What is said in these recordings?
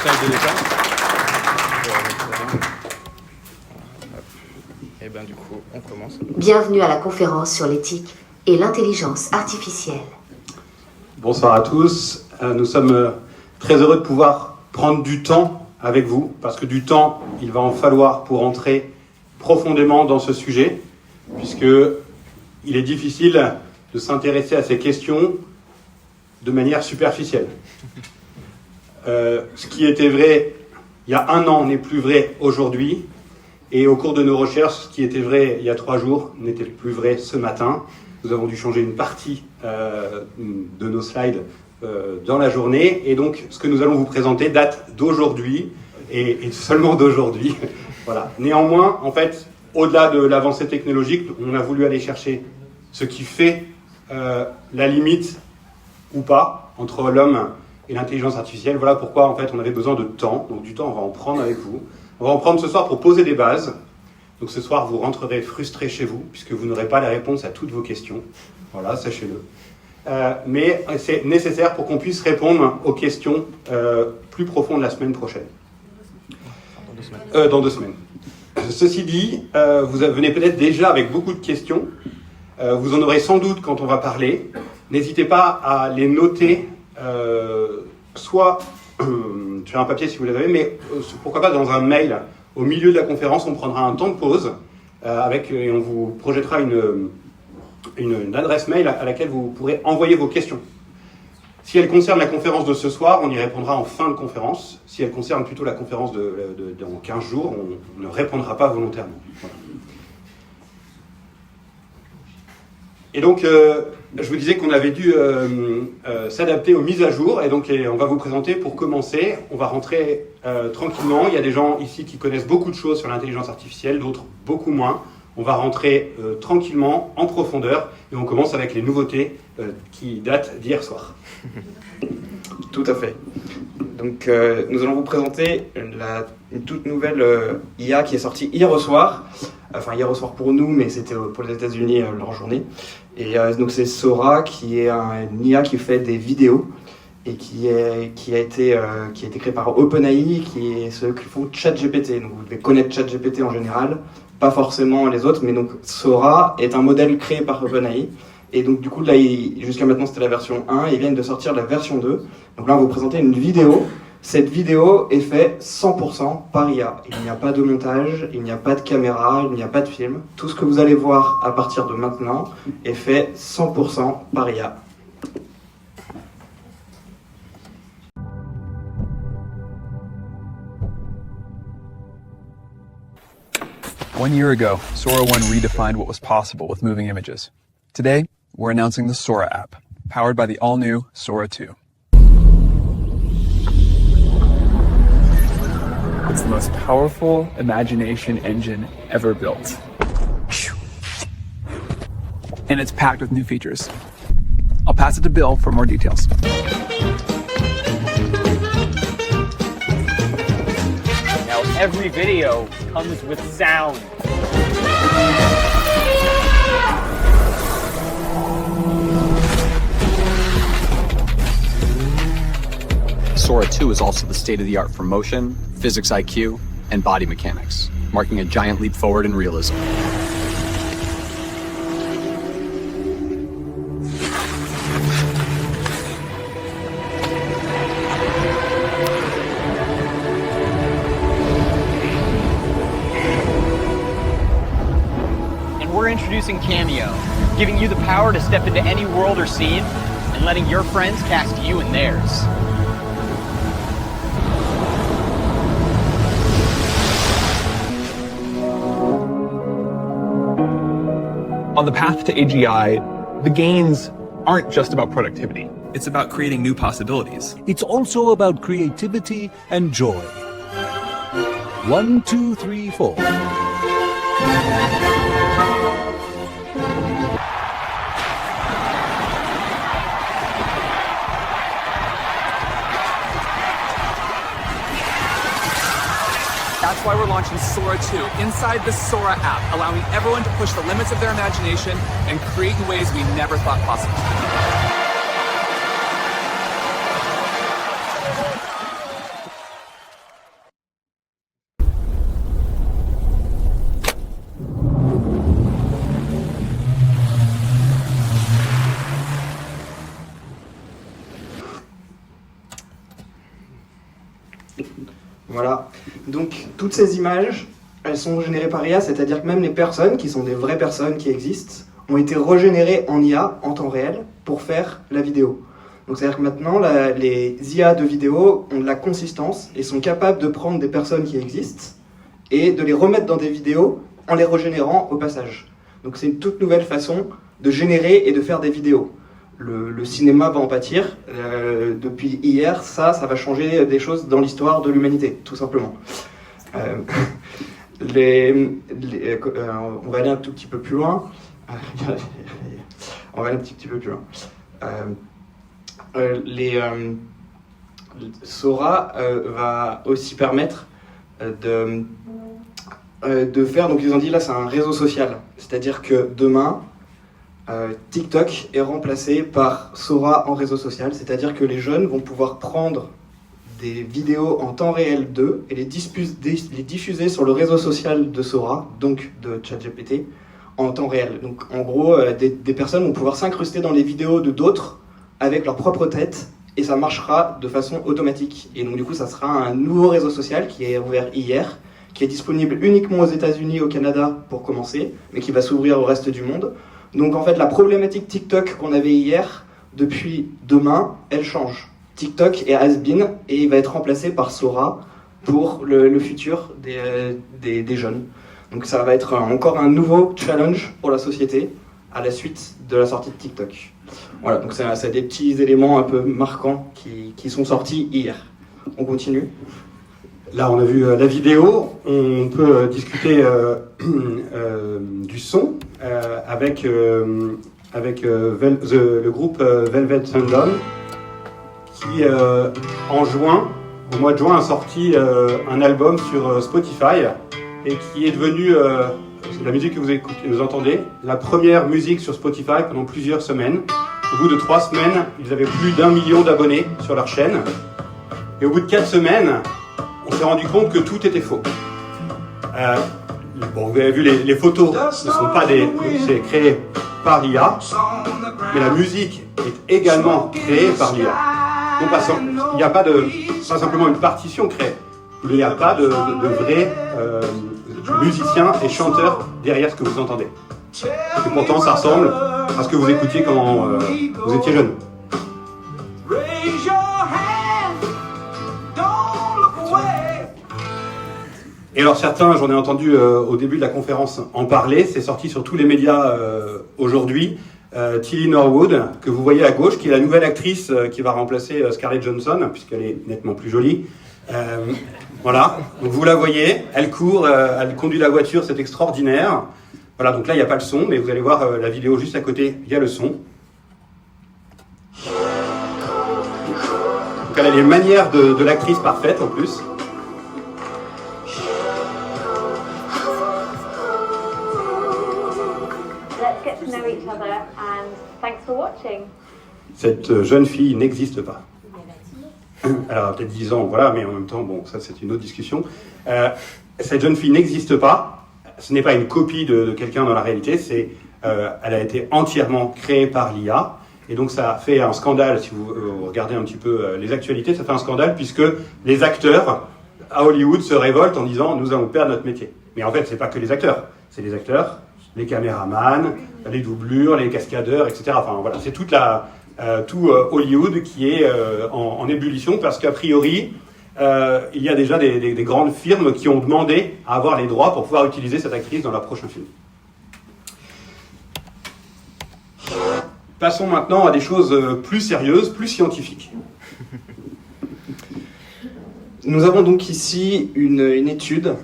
slide de départ. Et ben du coup, on commence. Bienvenue à la conférence sur l'éthique et l'intelligence artificielle. Bonsoir à tous. Nous sommes très heureux de pouvoir prendre du temps avec vous, parce que du temps, il va en falloir pour entrer profondément dans ce sujet, puisque il est difficile de s'intéresser à ces questions de manière superficielle. Ce qui était vrai il y a un an n'est plus vrai aujourd'hui, et au cours de nos recherches, ce qui était vrai il y a 3 jours n'était plus vrai ce matin. Nous avons dû changer une partie de nos slides dans la journée, et donc ce que nous allons vous présenter date d'aujourd'hui, et seulement d'aujourd'hui. Voilà. Néanmoins, en fait, au-delà de l'avancée technologique, on a voulu aller chercher ce qui fait la limite ou pas entre l'homme et l'intelligence artificielle. Voilà pourquoi en fait on avait besoin de temps. Donc du temps, on va en prendre avec vous. On va en prendre ce soir pour poser des bases. Donc ce soir, vous rentrerez frustrés chez vous, puisque vous n'aurez pas la réponse à toutes vos questions. Voilà, sachez-le. Mais c'est nécessaire pour qu'on puisse répondre aux questions plus profondes la semaine prochaine. Dans 2 semaines. Ceci dit, vous venez peut-être déjà avec beaucoup de questions. Vous en aurez sans doute quand on va parler. N'hésitez pas à les noter, soit sur un papier si vous l'avez, mais pourquoi pas dans un mail. Au milieu de la conférence, on prendra un temps de pause et on vous projettera une adresse mail à laquelle vous pourrez envoyer vos questions. Si elle concerne la conférence de ce soir, on y répondra en fin de conférence. Si elle concerne plutôt la conférence dans 15 jours, on ne répondra pas volontairement. Voilà. Et donc, je vous disais qu'on avait dû s'adapter aux mises à jour, et donc on va vous présenter pour commencer. On va rentrer tranquillement. Il y a des gens ici qui connaissent beaucoup de choses sur l'intelligence artificielle, d'autres beaucoup moins. On va rentrer tranquillement, en profondeur, et on commence avec les nouveautés qui datent d'hier soir. Tout à fait. Donc, nous allons vous présenter une toute nouvelle IA qui est sortie hier au soir. Enfin, hier au soir pour nous, mais c'était pour les États-Unis leur journée. Et donc, c'est Sora, qui est une IA qui fait des vidéos et qui a été créée par OpenAI, qui est ceux qui font ChatGPT. Donc, vous devez connaître ChatGPT en général, pas forcément les autres, mais donc Sora est un modèle créé par OpenAI. Et donc, du coup, là, jusqu'à maintenant, c'était la version 1, ils viennent de sortir la version 2. Donc là, on va vous présenter une vidéo. Cette vidéo est faite 100% par IA. Il n'y a pas de montage, il n'y a pas de caméra, il n'y a pas de film. Tout ce que vous allez voir à partir de maintenant est fait 100% par IA. One year ago, Sora 1 redefined what was possible with moving images. Today, we're announcing the Sora app, powered by the all-new Sora 2. It's the most powerful imagination engine ever built. And it's packed with new features. I'll pass it to Bill for more details. Now every video comes with sound. Sora 2 is also the state-of-the-art for motion, physics IQ, and body mechanics, marking a giant leap forward in realism. And we're introducing Cameo, giving you the power to step into any world or scene and letting your friends cast you in theirs. On the path to AGI, the gains aren't just about productivity. It's about creating new possibilities. It's also about creativity and joy. 1, 2, 3, 4. That's why we're launching Sora 2 inside the Sora app, allowing everyone to push the limits of their imagination and create in ways we never thought possible. Voilà. Donc, toutes ces images, elles sont générées par IA, c'est-à-dire que même les personnes, qui sont des vraies personnes qui existent, ont été régénérées en IA, en temps réel, pour faire la vidéo. Donc, c'est-à-dire que maintenant, les IA de vidéo ont de la consistance et sont capables de prendre des personnes qui existent et de les remettre dans des vidéos en les régénérant au passage. Donc, c'est une toute nouvelle façon de générer et de faire des vidéos. Le cinéma va en pâtir. Depuis hier, ça va changer des choses dans l'histoire de l'humanité, tout simplement. On va aller un tout petit peu plus loin. Sora va aussi permettre de faire, donc ils ont dit là c'est un réseau social, c'est-à-dire que demain, TikTok est remplacé par Sora en réseau social, c'est-à-dire que les jeunes vont pouvoir prendre des vidéos en temps réel d'eux et les diffuser sur le réseau social de Sora, donc de ChatGPT, en temps réel. Donc en gros, des personnes vont pouvoir s'incruster dans les vidéos de d'autres avec leur propre tête et ça marchera de façon automatique. Et donc du coup, ça sera un nouveau réseau social qui est ouvert hier, qui est disponible uniquement aux États-Unis et au Canada pour commencer, mais qui va s'ouvrir au reste du monde. Donc en fait, la problématique TikTok qu'on avait hier, depuis demain, elle change. TikTok est has-been et il va être remplacé par Sora pour le futur des jeunes. Donc ça va être encore un nouveau challenge pour la société à la suite de la sortie de TikTok. Voilà, donc c'est des petits éléments un peu marquants qui sont sortis hier. On continue. Là, on a vu la vidéo. On peut discuter du son avec le groupe Velvet Underground qui, au mois de juin, a sorti un album sur Spotify et qui est devenu, la musique que vous entendez, la première musique sur Spotify pendant plusieurs semaines. Au bout de 3 semaines, ils avaient plus d'1 million d'abonnés sur leur chaîne. Et au bout de 4 semaines, on s'est rendu compte que tout était faux. Bon, vous avez vu, les photos ne sont pas c'est créé par l'IA, mais la musique est également créée par l'IA. Donc, il n'y a pas simplement une partition créée. Il n'y a pas de vrais musiciens et chanteurs derrière ce que vous entendez. Et pourtant, ça ressemble à ce que vous écoutiez quand vous étiez jeune. Et alors certains, j'en ai entendu au début de la conférence en parler, c'est sorti sur tous les médias aujourd'hui. Tilly Norwood, que vous voyez à gauche, qui est la nouvelle actrice qui va remplacer Scarlett Johansson, puisqu'elle est nettement plus jolie. Voilà, donc vous la voyez, elle court, elle conduit la voiture, c'est extraordinaire. Voilà, donc là il n'y a pas le son, mais vous allez voir la vidéo juste à côté, il y a le son. Donc elle a les manières de l'actrice parfaite en plus. Cette jeune fille n'existe pas. Alors peut-être 10 ans, voilà, mais en même temps, bon, ça c'est une autre discussion. Cette jeune fille n'existe pas. Ce n'est pas une copie de quelqu'un dans la réalité. Elle a été entièrement créée par l'IA. Et donc ça fait un scandale, si vous regardez un petit peu les actualités, ça fait un scandale puisque les acteurs à Hollywood se révoltent en disant « nous allons perdre notre métier ». Mais en fait, c'est pas que les acteurs. C'est les acteurs, les caméramans, les doublures, les cascadeurs, etc. Enfin voilà, c'est tout Hollywood qui est en ébullition parce qu'a priori, il y a déjà des grandes firmes qui ont demandé à avoir les droits pour pouvoir utiliser cette actrice dans leur prochain film. Passons maintenant à des choses plus sérieuses, plus scientifiques. Nous avons donc ici une étude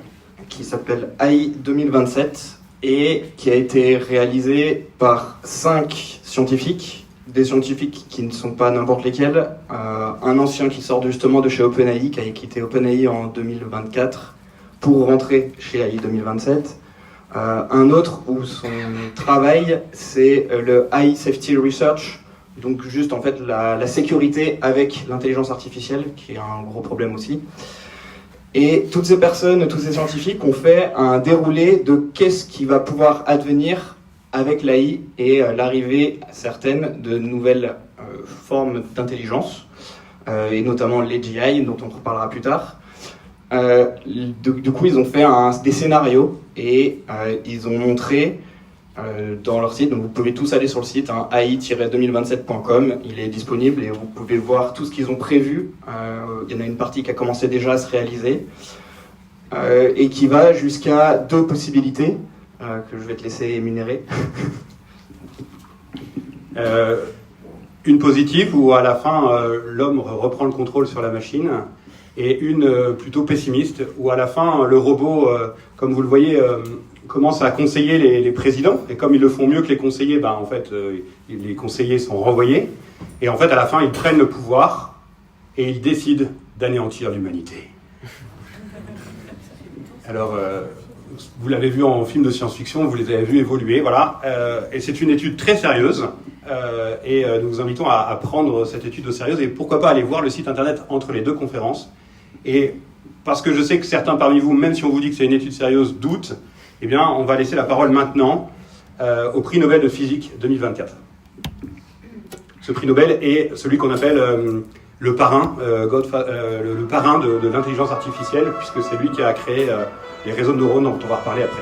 qui s'appelle AI 2027 et qui a été réalisée par 5 scientifiques, des scientifiques qui ne sont pas n'importe lesquels, un ancien qui sort justement de chez OpenAI, qui a quitté OpenAI en 2024 pour rentrer chez AI 2027, un autre où son travail c'est le AI Safety Research, donc juste en fait la sécurité avec l'intelligence artificielle, qui est un gros problème aussi. Et toutes ces personnes, tous ces scientifiques ont fait un déroulé de qu'est-ce qui va pouvoir advenir avec l'AI et l'arrivée certaine de nouvelles formes d'intelligence. et notamment l'AGI, dont on reparlera plus tard. Du coup, ils ont fait des scénarios et ils ont montré dans leur site, donc vous pouvez tous aller sur le site, AI-2027.com, il est disponible et vous pouvez voir tout ce qu'ils ont prévu. Il y en a une partie qui a commencé déjà à se réaliser et qui va jusqu'à 2 possibilités que je vais te laisser énumérer. Une positive où à la fin l'homme reprend le contrôle sur la machine, et une plutôt pessimiste où à la fin le robot, comme vous le voyez, commence à conseiller les présidents, et comme ils le font mieux que les conseillers, en fait les conseillers sont renvoyés, et en fait à la fin ils prennent le pouvoir et ils décident d'anéantir l'humanité. Alors vous l'avez vu en film de science-fiction, vous les avez vus évoluer, voilà, et c'est une étude très sérieuse. Et nous vous invitons à prendre cette étude au sérieux, et pourquoi pas aller voir le site internet entre les 2 conférences. Et parce que je sais que certains parmi vous, même si on vous dit que c'est une étude sérieuse, doutent, eh bien on va laisser la parole maintenant au prix Nobel de physique 2024. Ce prix Nobel est celui qu'on appelle le parrain, le parrain de l'intelligence artificielle, puisque c'est lui qui a créé les réseaux de neurones dont on va reparler après.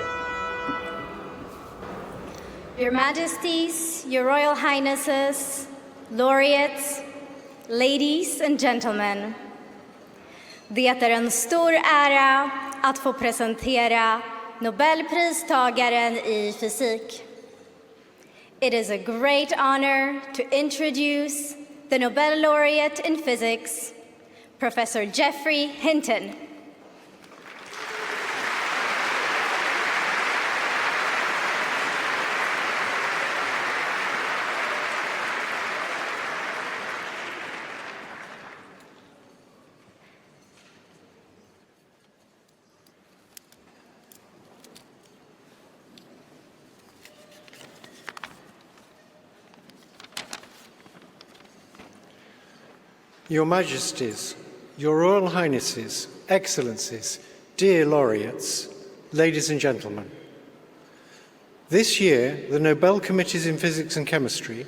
Your Majesties, Your Royal Highnesses, Laureates, Ladies and Gentlemen. Det är en stor ära att få presentera Nobelpristagaren i fysik. It is a great honor to introduce the Nobel laureate in physics, Professor Geoffrey Hinton. Your Majesties, Your Royal Highnesses, Excellencies, dear laureates, ladies and gentlemen. This year, the Nobel Committees in Physics and Chemistry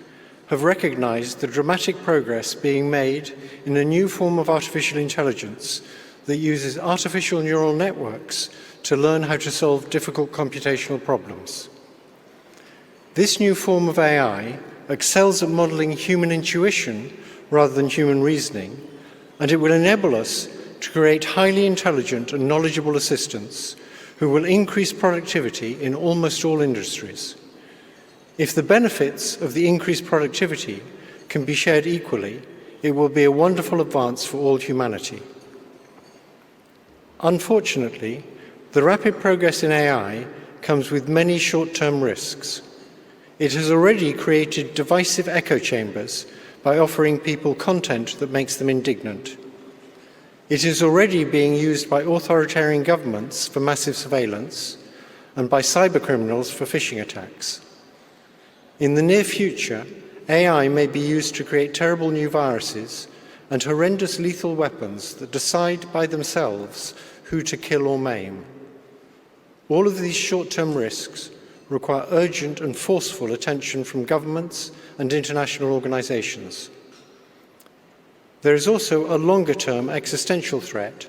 have recognized the dramatic progress being made in a new form of artificial intelligence that uses artificial neural networks to learn how to solve difficult computational problems. This new form of AI excels at modeling human intuition rather than human reasoning, and it will enable us to create highly intelligent and knowledgeable assistants who will increase productivity in almost all industries. If the benefits of the increased productivity can be shared equally, it will be a wonderful advance for all humanity. Unfortunately, the rapid progress in AI comes with many short-term risks. It has already created divisive echo chambers by offering people content that makes them indignant. It is already being used by authoritarian governments for massive surveillance and by cybercriminals for phishing attacks. In the near future, AI may be used to create terrible new viruses and horrendous lethal weapons that decide by themselves who to kill or maim. All of these short-term risks require urgent and forceful attention from governments and international organizations. There is also a longer-term existential threat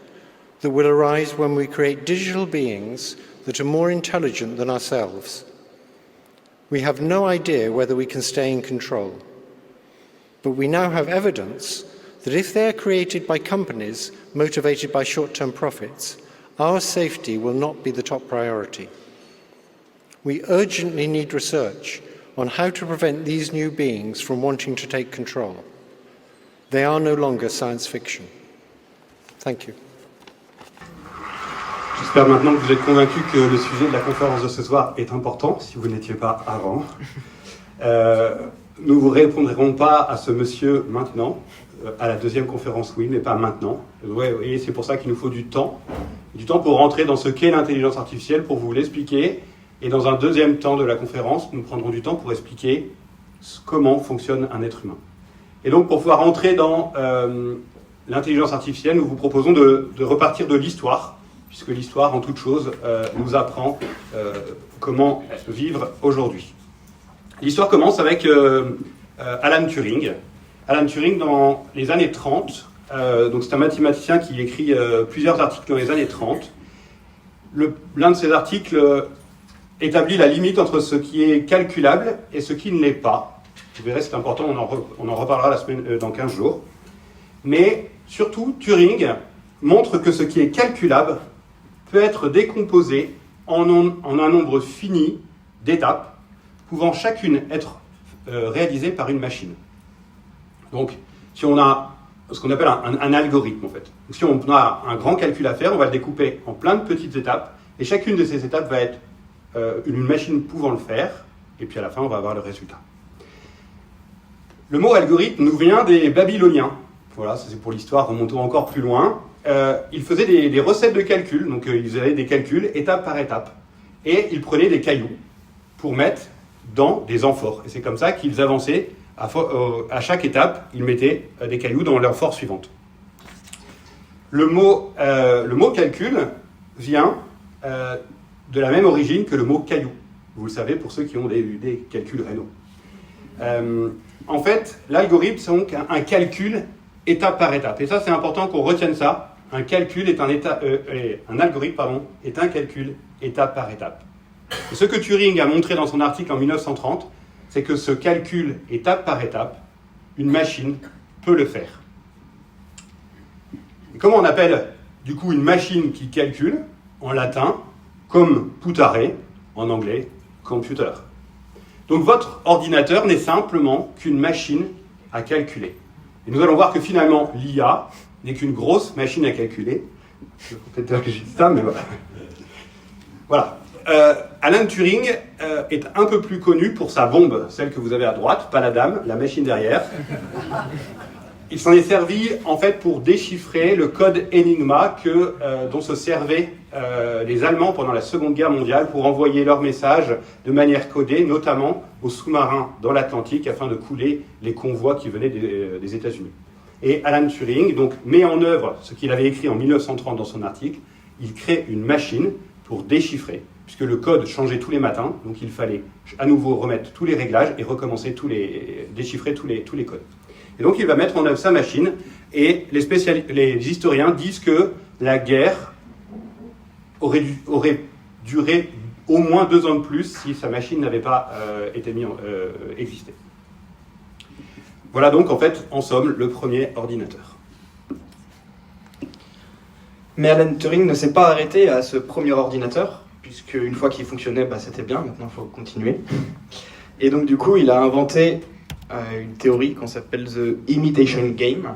that will arise when we create digital beings that are more intelligent than ourselves. We have no idea whether we can stay in control, but we now have evidence that if they are created by companies motivated by short-term profits, our safety will not be the top priority. We urgently need research on how to prevent these new beings from wanting to take control. They are no longer science fiction. Thank you. J'espère maintenant que vous êtes convaincus que le sujet de la conférence de ce soir est important, si vous n'étiez pas avant. Nous ne vous répondrons pas à ce monsieur maintenant. À la deuxième conférence, oui, mais pas maintenant. Et c'est pour ça qu'il nous faut du temps pour rentrer dans ce qu'est l'intelligence artificielle, pour vous l'expliquer. Et dans un deuxième temps de la conférence, nous prendrons du temps pour expliquer comment fonctionne un être humain. Et donc, pour pouvoir rentrer dans l'intelligence artificielle, nous vous proposons de repartir de l'histoire, puisque l'histoire, en toute chose, nous apprend comment vivre aujourd'hui. L'histoire commence avec Alan Turing. Alan Turing, dans les années 30, donc c'est un mathématicien qui écrit plusieurs articles dans les années 30. L'un de ces articles établit la limite entre ce qui est calculable et ce qui ne l'est pas. Vous verrez, c'est important, on en reparlera dans 15 jours. Mais surtout, Turing montre que ce qui est calculable peut être décomposé en un nombre fini d'étapes, pouvant chacune être réalisée par une machine. Donc, si on a ce qu'on appelle un algorithme, en fait. Donc, si on a un grand calcul à faire, on va le découper en plein de petites étapes, et chacune de ces étapes va être une machine pouvant le faire, et puis à la fin, on va avoir le résultat. Le mot algorithme nous vient des Babyloniens. Voilà, ça c'est pour l'histoire, remontons encore plus loin. Ils faisaient des recettes de calcul, donc ils avaient des calculs étape par étape. Et ils prenaient des cailloux pour mettre dans des amphores. Et c'est comme ça qu'ils avançaient. À chaque étape, ils mettaient des cailloux dans l'amphore suivante. Le mot calcul vient de la même origine que le mot caillou. Vous le savez pour ceux qui ont des calculs rénaux. En fait, l'algorithme, c'est donc un calcul étape par étape. Et ça, c'est important qu'on retienne ça. Un calcul est un algorithme est un calcul étape par étape. Et ce que Turing a montré dans son article en 1930, c'est que ce calcul étape par étape, une machine peut le faire. Et comment on appelle du coup une machine qui calcule en latin, comme putare, en anglais, computer. Donc votre ordinateur n'est simplement qu'une machine à calculer. Et nous allons voir que finalement, l'IA n'est qu'une grosse machine à calculer. Je vais peut-être dire que j'ai dit ça, mais voilà. Voilà. Alan Turing est un peu plus connu pour sa bombe, celle que vous avez à droite, pas la dame, la machine derrière. Il s'en est servi en fait pour déchiffrer le code Enigma dont se servaient les Allemands pendant la Seconde Guerre mondiale pour envoyer leurs messages de manière codée, notamment aux sous-marins dans l'Atlantique afin de couler les convois qui venaient des États-Unis. Et Alan Turing donc met en œuvre ce qu'il avait écrit en 1930 dans son article. Il crée une machine pour déchiffrer, puisque le code changeait tous les matins, donc il fallait à nouveau remettre tous les réglages et recommencer déchiffrer tous les codes. Et donc il va mettre en œuvre sa machine, et les historiens disent que la guerre aurait duré au moins 2 ans de plus si sa machine n'avait pas existé. Voilà donc en fait, en somme, le premier ordinateur. Mais Alan Turing ne s'est pas arrêté à ce premier ordinateur, puisque une fois qu'il fonctionnait, c'était bien, maintenant il faut continuer. Et donc du coup, il a inventé une théorie qu'on s'appelle The Imitation Game.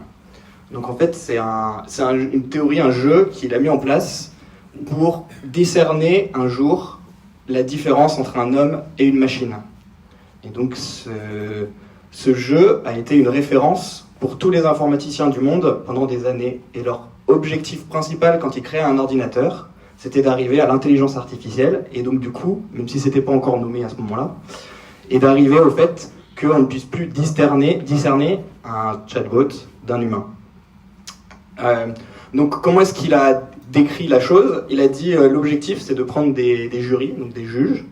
Donc en fait, c'est une théorie, un jeu qu'il a mis en place pour discerner un jour la différence entre un homme et une machine. Et donc ce jeu a été une référence pour tous les informaticiens du monde pendant des années. Et leur objectif principal quand ils créaient un ordinateur, c'était d'arriver à l'intelligence artificielle, et donc du coup, même si c'était pas encore nommé à ce moment-là, et d'arriver au fait qu'on ne puisse plus discerner un chatbot d'un humain. Donc comment est-ce qu'il a décrit la chose? Il a dit l'objectif c'est de prendre des jurys, donc des juges,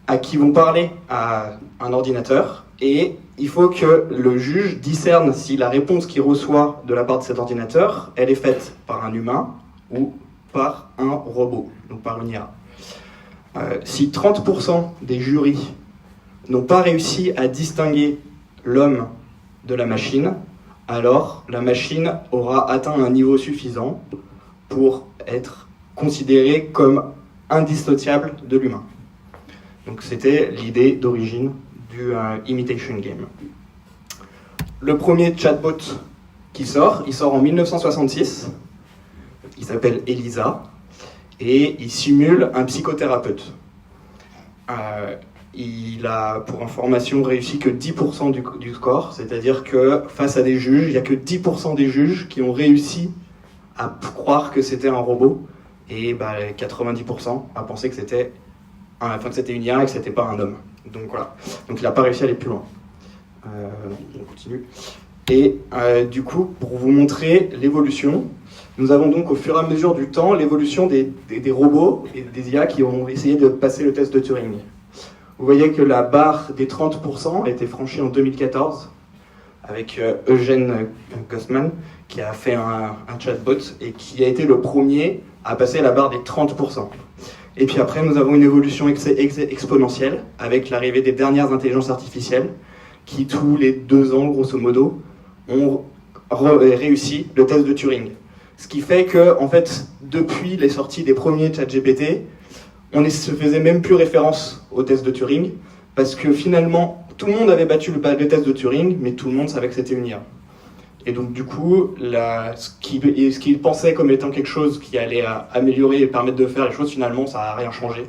à qui vont parler à un ordinateur, et il faut que le juge discerne si la réponse qu'il reçoit de la part de cet ordinateur, elle est faite par un humain ou par un robot, donc par une IA. Si 30% des jurys n'ont pas réussi à distinguer l'homme de la machine, alors la machine aura atteint un niveau suffisant pour être considérée comme indissociable de l'humain. Donc c'était l'idée d'origine du Imitation Game. Le premier chatbot il sort en 1966, il s'appelle Elisa, et il simule un psychothérapeute. Il a, pour information, réussi que 10% du score, c'est-à-dire que face à des juges, il n'y a que 10% des juges qui ont réussi à croire que c'était un robot, et 90% à penser que c'était une IA et que c'était pas un homme. Donc voilà. Donc il n'a pas réussi à aller plus loin. On continue. Et du coup, pour vous montrer l'évolution, nous avons donc au fur et à mesure du temps l'évolution des robots et des IA qui ont essayé de passer le test de Turing. Vous voyez que la barre des 30% a été franchie en 2014, avec Eugène Gossman, qui a fait un chatbot et qui a été le premier à passer la barre des 30%. Et puis après, nous avons une évolution exponentielle avec l'arrivée des dernières intelligences artificielles qui, tous les 2 ans, grosso modo, ont réussi le test de Turing. Ce qui fait que, en fait, depuis les sorties des premiers ChatGPT, on ne se faisait même plus référence au test de Turing, parce que finalement, tout le monde avait battu le test de Turing, mais tout le monde savait que c'était une IA. Et donc du coup, ce qu'il pensait comme étant quelque chose qui allait améliorer et permettre de faire les choses, finalement, ça n'a rien changé.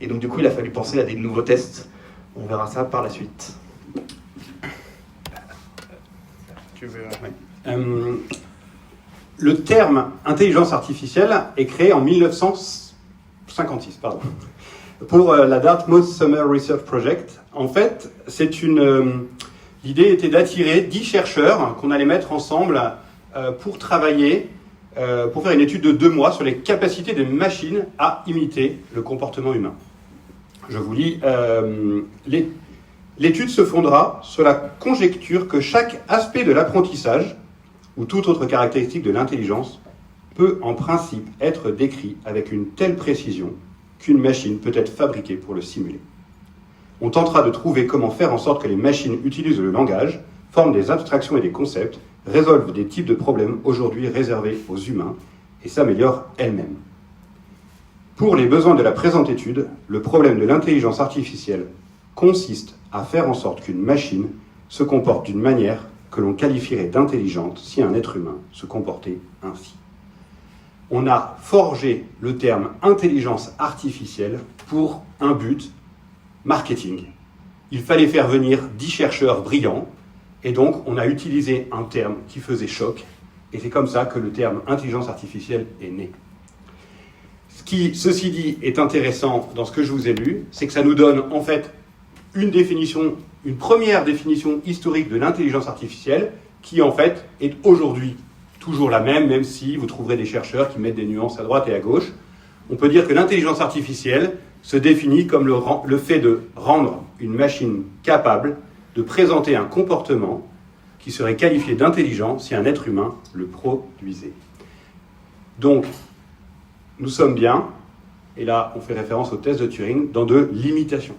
Et donc du coup, il a fallu penser à des nouveaux tests. On verra ça par la suite. Tu veux... Ouais. Le terme intelligence artificielle est créé en 1956, pour la Dartmouth Summer Research Project. En fait, l'idée était d'attirer 10 chercheurs qu'on allait mettre ensemble pour travailler, pour faire une étude de 2 mois sur les capacités des machines à imiter le comportement humain. Je vous lis, l'étude se fondera sur la conjecture que chaque aspect de l'apprentissage ou toute autre caractéristique de l'intelligence peut en principe être décrit avec une telle précision qu'une machine peut être fabriquée pour le simuler. On tentera de trouver comment faire en sorte que les machines utilisent le langage, forment des abstractions et des concepts, résolvent des types de problèmes aujourd'hui réservés aux humains et s'améliorent elles-mêmes. Pour les besoins de la présente étude, le problème de l'intelligence artificielle consiste à faire en sorte qu'une machine se comporte d'une manière que l'on qualifierait d'intelligente si un être humain se comportait ainsi. On a forgé le terme intelligence artificielle pour un but marketing. Il fallait faire venir 10 chercheurs brillants, et donc on a utilisé un terme qui faisait choc, et c'est comme ça que le terme intelligence artificielle est né. Ce qui, ceci dit, est intéressant dans ce que je vous ai lu, c'est que ça nous donne en fait une première définition historique de l'intelligence artificielle, qui en fait est aujourd'hui toujours la même si vous trouverez des chercheurs qui mettent des nuances à droite et à gauche. On peut dire que l'intelligence artificielle se définit comme le fait de rendre une machine capable de présenter un comportement qui serait qualifié d'intelligent si un être humain le produisait. Donc, nous sommes bien, et là on fait référence au test de Turing, dans de l'imitation.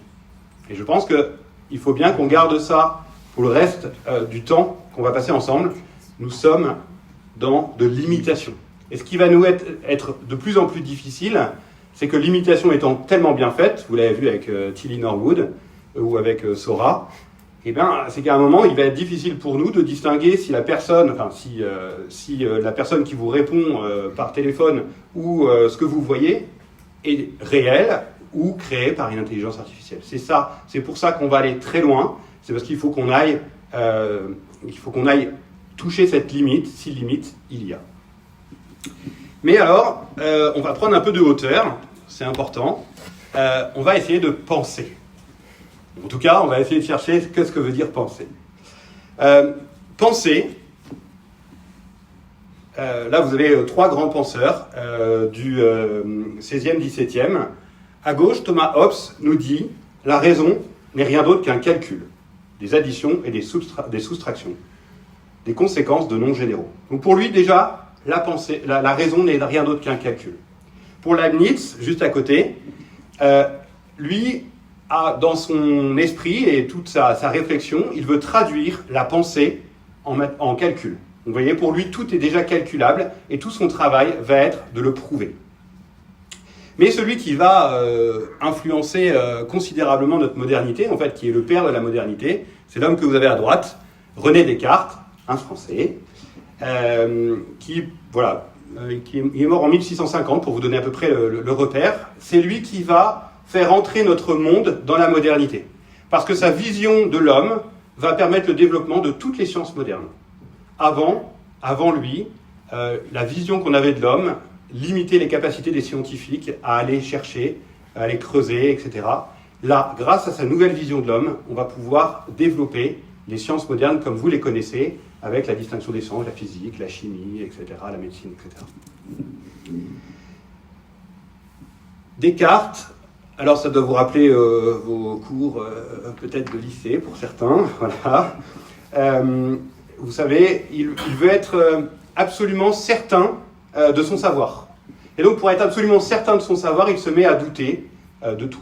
Et je pense qu'il faut bien qu'on garde ça pour le reste du temps qu'on va passer ensemble. Nous sommes dans de l'imitation. Et ce qui va nous être de plus en plus difficile, c'est que l'imitation étant tellement bien faite, vous l'avez vu avec Tilly Norwood ou avec Sora, c'est qu'à un moment, il va être difficile pour nous de distinguer si la personne, la personne qui vous répond par téléphone ou ce que vous voyez est réel ou créé par une intelligence artificielle. C'est pour ça qu'on va aller très loin. C'est parce qu'il faut qu'on aille toucher cette limite, si limite il y a. Mais alors, on va prendre un peu de hauteur, c'est important. On va essayer de penser. En tout cas, on va essayer de chercher qu'est-ce que veut dire penser. Penser, là vous avez 3 grands penseurs du 16e, 17e. À gauche, Thomas Hobbes nous dit « La raison n'est rien d'autre qu'un calcul, des additions et des soustractions, des conséquences de nombres généraux. » Donc pour lui, déjà, la raison n'est rien d'autre qu'un calcul. Pour Leibniz, juste à côté, lui a dans son esprit et toute sa réflexion, il veut traduire la pensée en calcul. Vous voyez, pour lui, tout est déjà calculable et tout son travail va être de le prouver. Mais celui qui va influencer considérablement notre modernité, en fait, qui est le père de la modernité, c'est l'homme que vous avez à droite, René Descartes, un Français, qui est mort en 1650, pour vous donner à peu près le repère. C'est lui qui va faire entrer notre monde dans la modernité. Parce que sa vision de l'homme va permettre le développement de toutes les sciences modernes. Avant lui, la vision qu'on avait de l'homme limitait les capacités des scientifiques à aller chercher, à aller creuser, etc. Là, grâce à sa nouvelle vision de l'homme, on va pouvoir développer les sciences modernes comme vous les connaissez, avec la distinction des sciences, la physique, la chimie, etc., la médecine, etc. Descartes, alors ça doit vous rappeler vos cours peut-être de lycée pour certains, voilà. vous savez, il veut être absolument certain de son savoir. Et donc, pour être absolument certain de son savoir, il se met à douter de tout.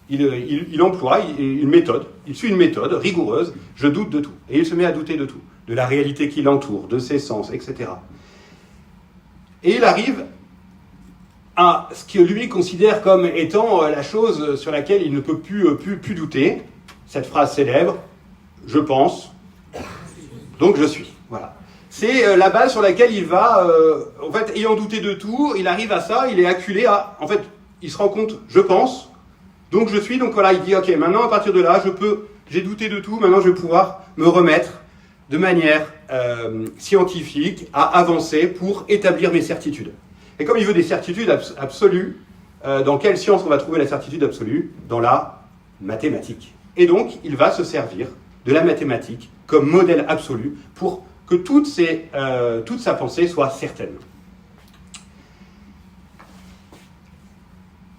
Il emploie une méthode, il suit une méthode rigoureuse, je doute de tout. Et il se met à douter de tout, de la réalité qui l'entoure, de ses sens, etc. Et il arrive à ce que lui considère comme étant la chose sur laquelle il ne peut plus douter. Cette phrase célèbre, je pense, donc je suis. Voilà. C'est la base sur laquelle il va, en fait, ayant douté de tout, il arrive à ça, il est acculé à, en fait, il se rend compte, je pense, donc je suis, donc voilà, il dit, ok, maintenant à partir de là, j'ai douté de tout, maintenant je vais pouvoir me remettre de manière scientifique à avancer pour établir mes certitudes. Et comme il veut des certitudes absolues, dans quelle science on va trouver la certitude absolue? Dans la mathématique. Et donc, il va se servir de la mathématique comme modèle absolu pour que toute sa pensée soit certaine.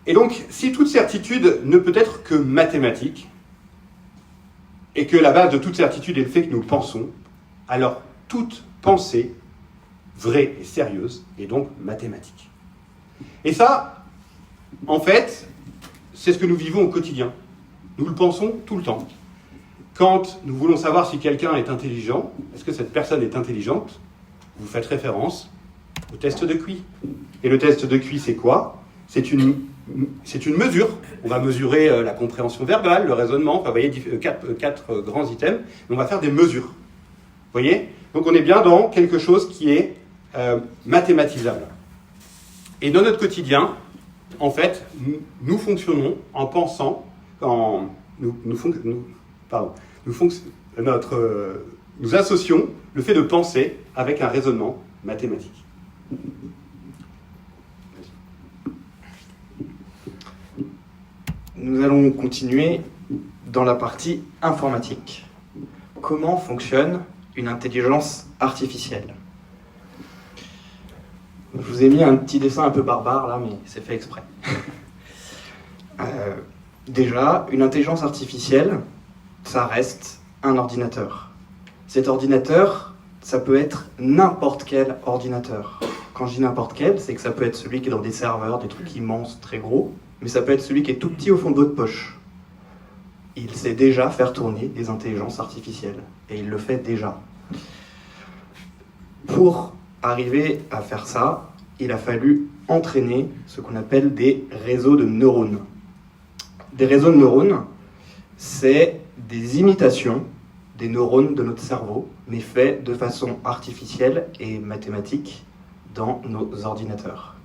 Et donc, si toute certitude ne peut être que mathématique, et que la base de toute certitude est le fait que nous pensons, alors toute pensée vraie et sérieuse est donc mathématique. Et ça, en fait, c'est ce que nous vivons au quotidien. Nous le pensons tout le temps. Quand nous voulons savoir si quelqu'un est intelligent, est-ce que cette personne est intelligente, vous faites référence au test de QI. Et le test de QI, c'est quoi? C'est une mesure. On va mesurer la compréhension verbale, le raisonnement, enfin, vous voyez, quatre grands items, et on va faire des mesures. Vous voyez? Donc on est bien dans quelque chose qui est mathématisable. Et dans notre quotidien, en fait, nous fonctionnons en pensant, nous associons le fait de penser avec un raisonnement mathématique. Nous allons continuer dans la partie informatique. Comment fonctionne une intelligence artificielle? Je vous ai mis un petit dessin un peu barbare là, mais c'est fait exprès. Déjà, une intelligence artificielle, ça reste un ordinateur. Cet ordinateur, ça peut être n'importe quel ordinateur. Quand je dis n'importe quel, c'est que ça peut être celui qui est dans des serveurs, des trucs immenses, très gros, mais ça peut être celui qui est tout petit au fond de votre poche. Il sait déjà faire tourner des intelligences artificielles, et il le fait déjà. Pour arriver à faire ça, il a fallu entraîner ce qu'on appelle des réseaux de neurones. Des réseaux de neurones, c'est des imitations des neurones de notre cerveau, mais faits de façon artificielle et mathématique dans nos ordinateurs.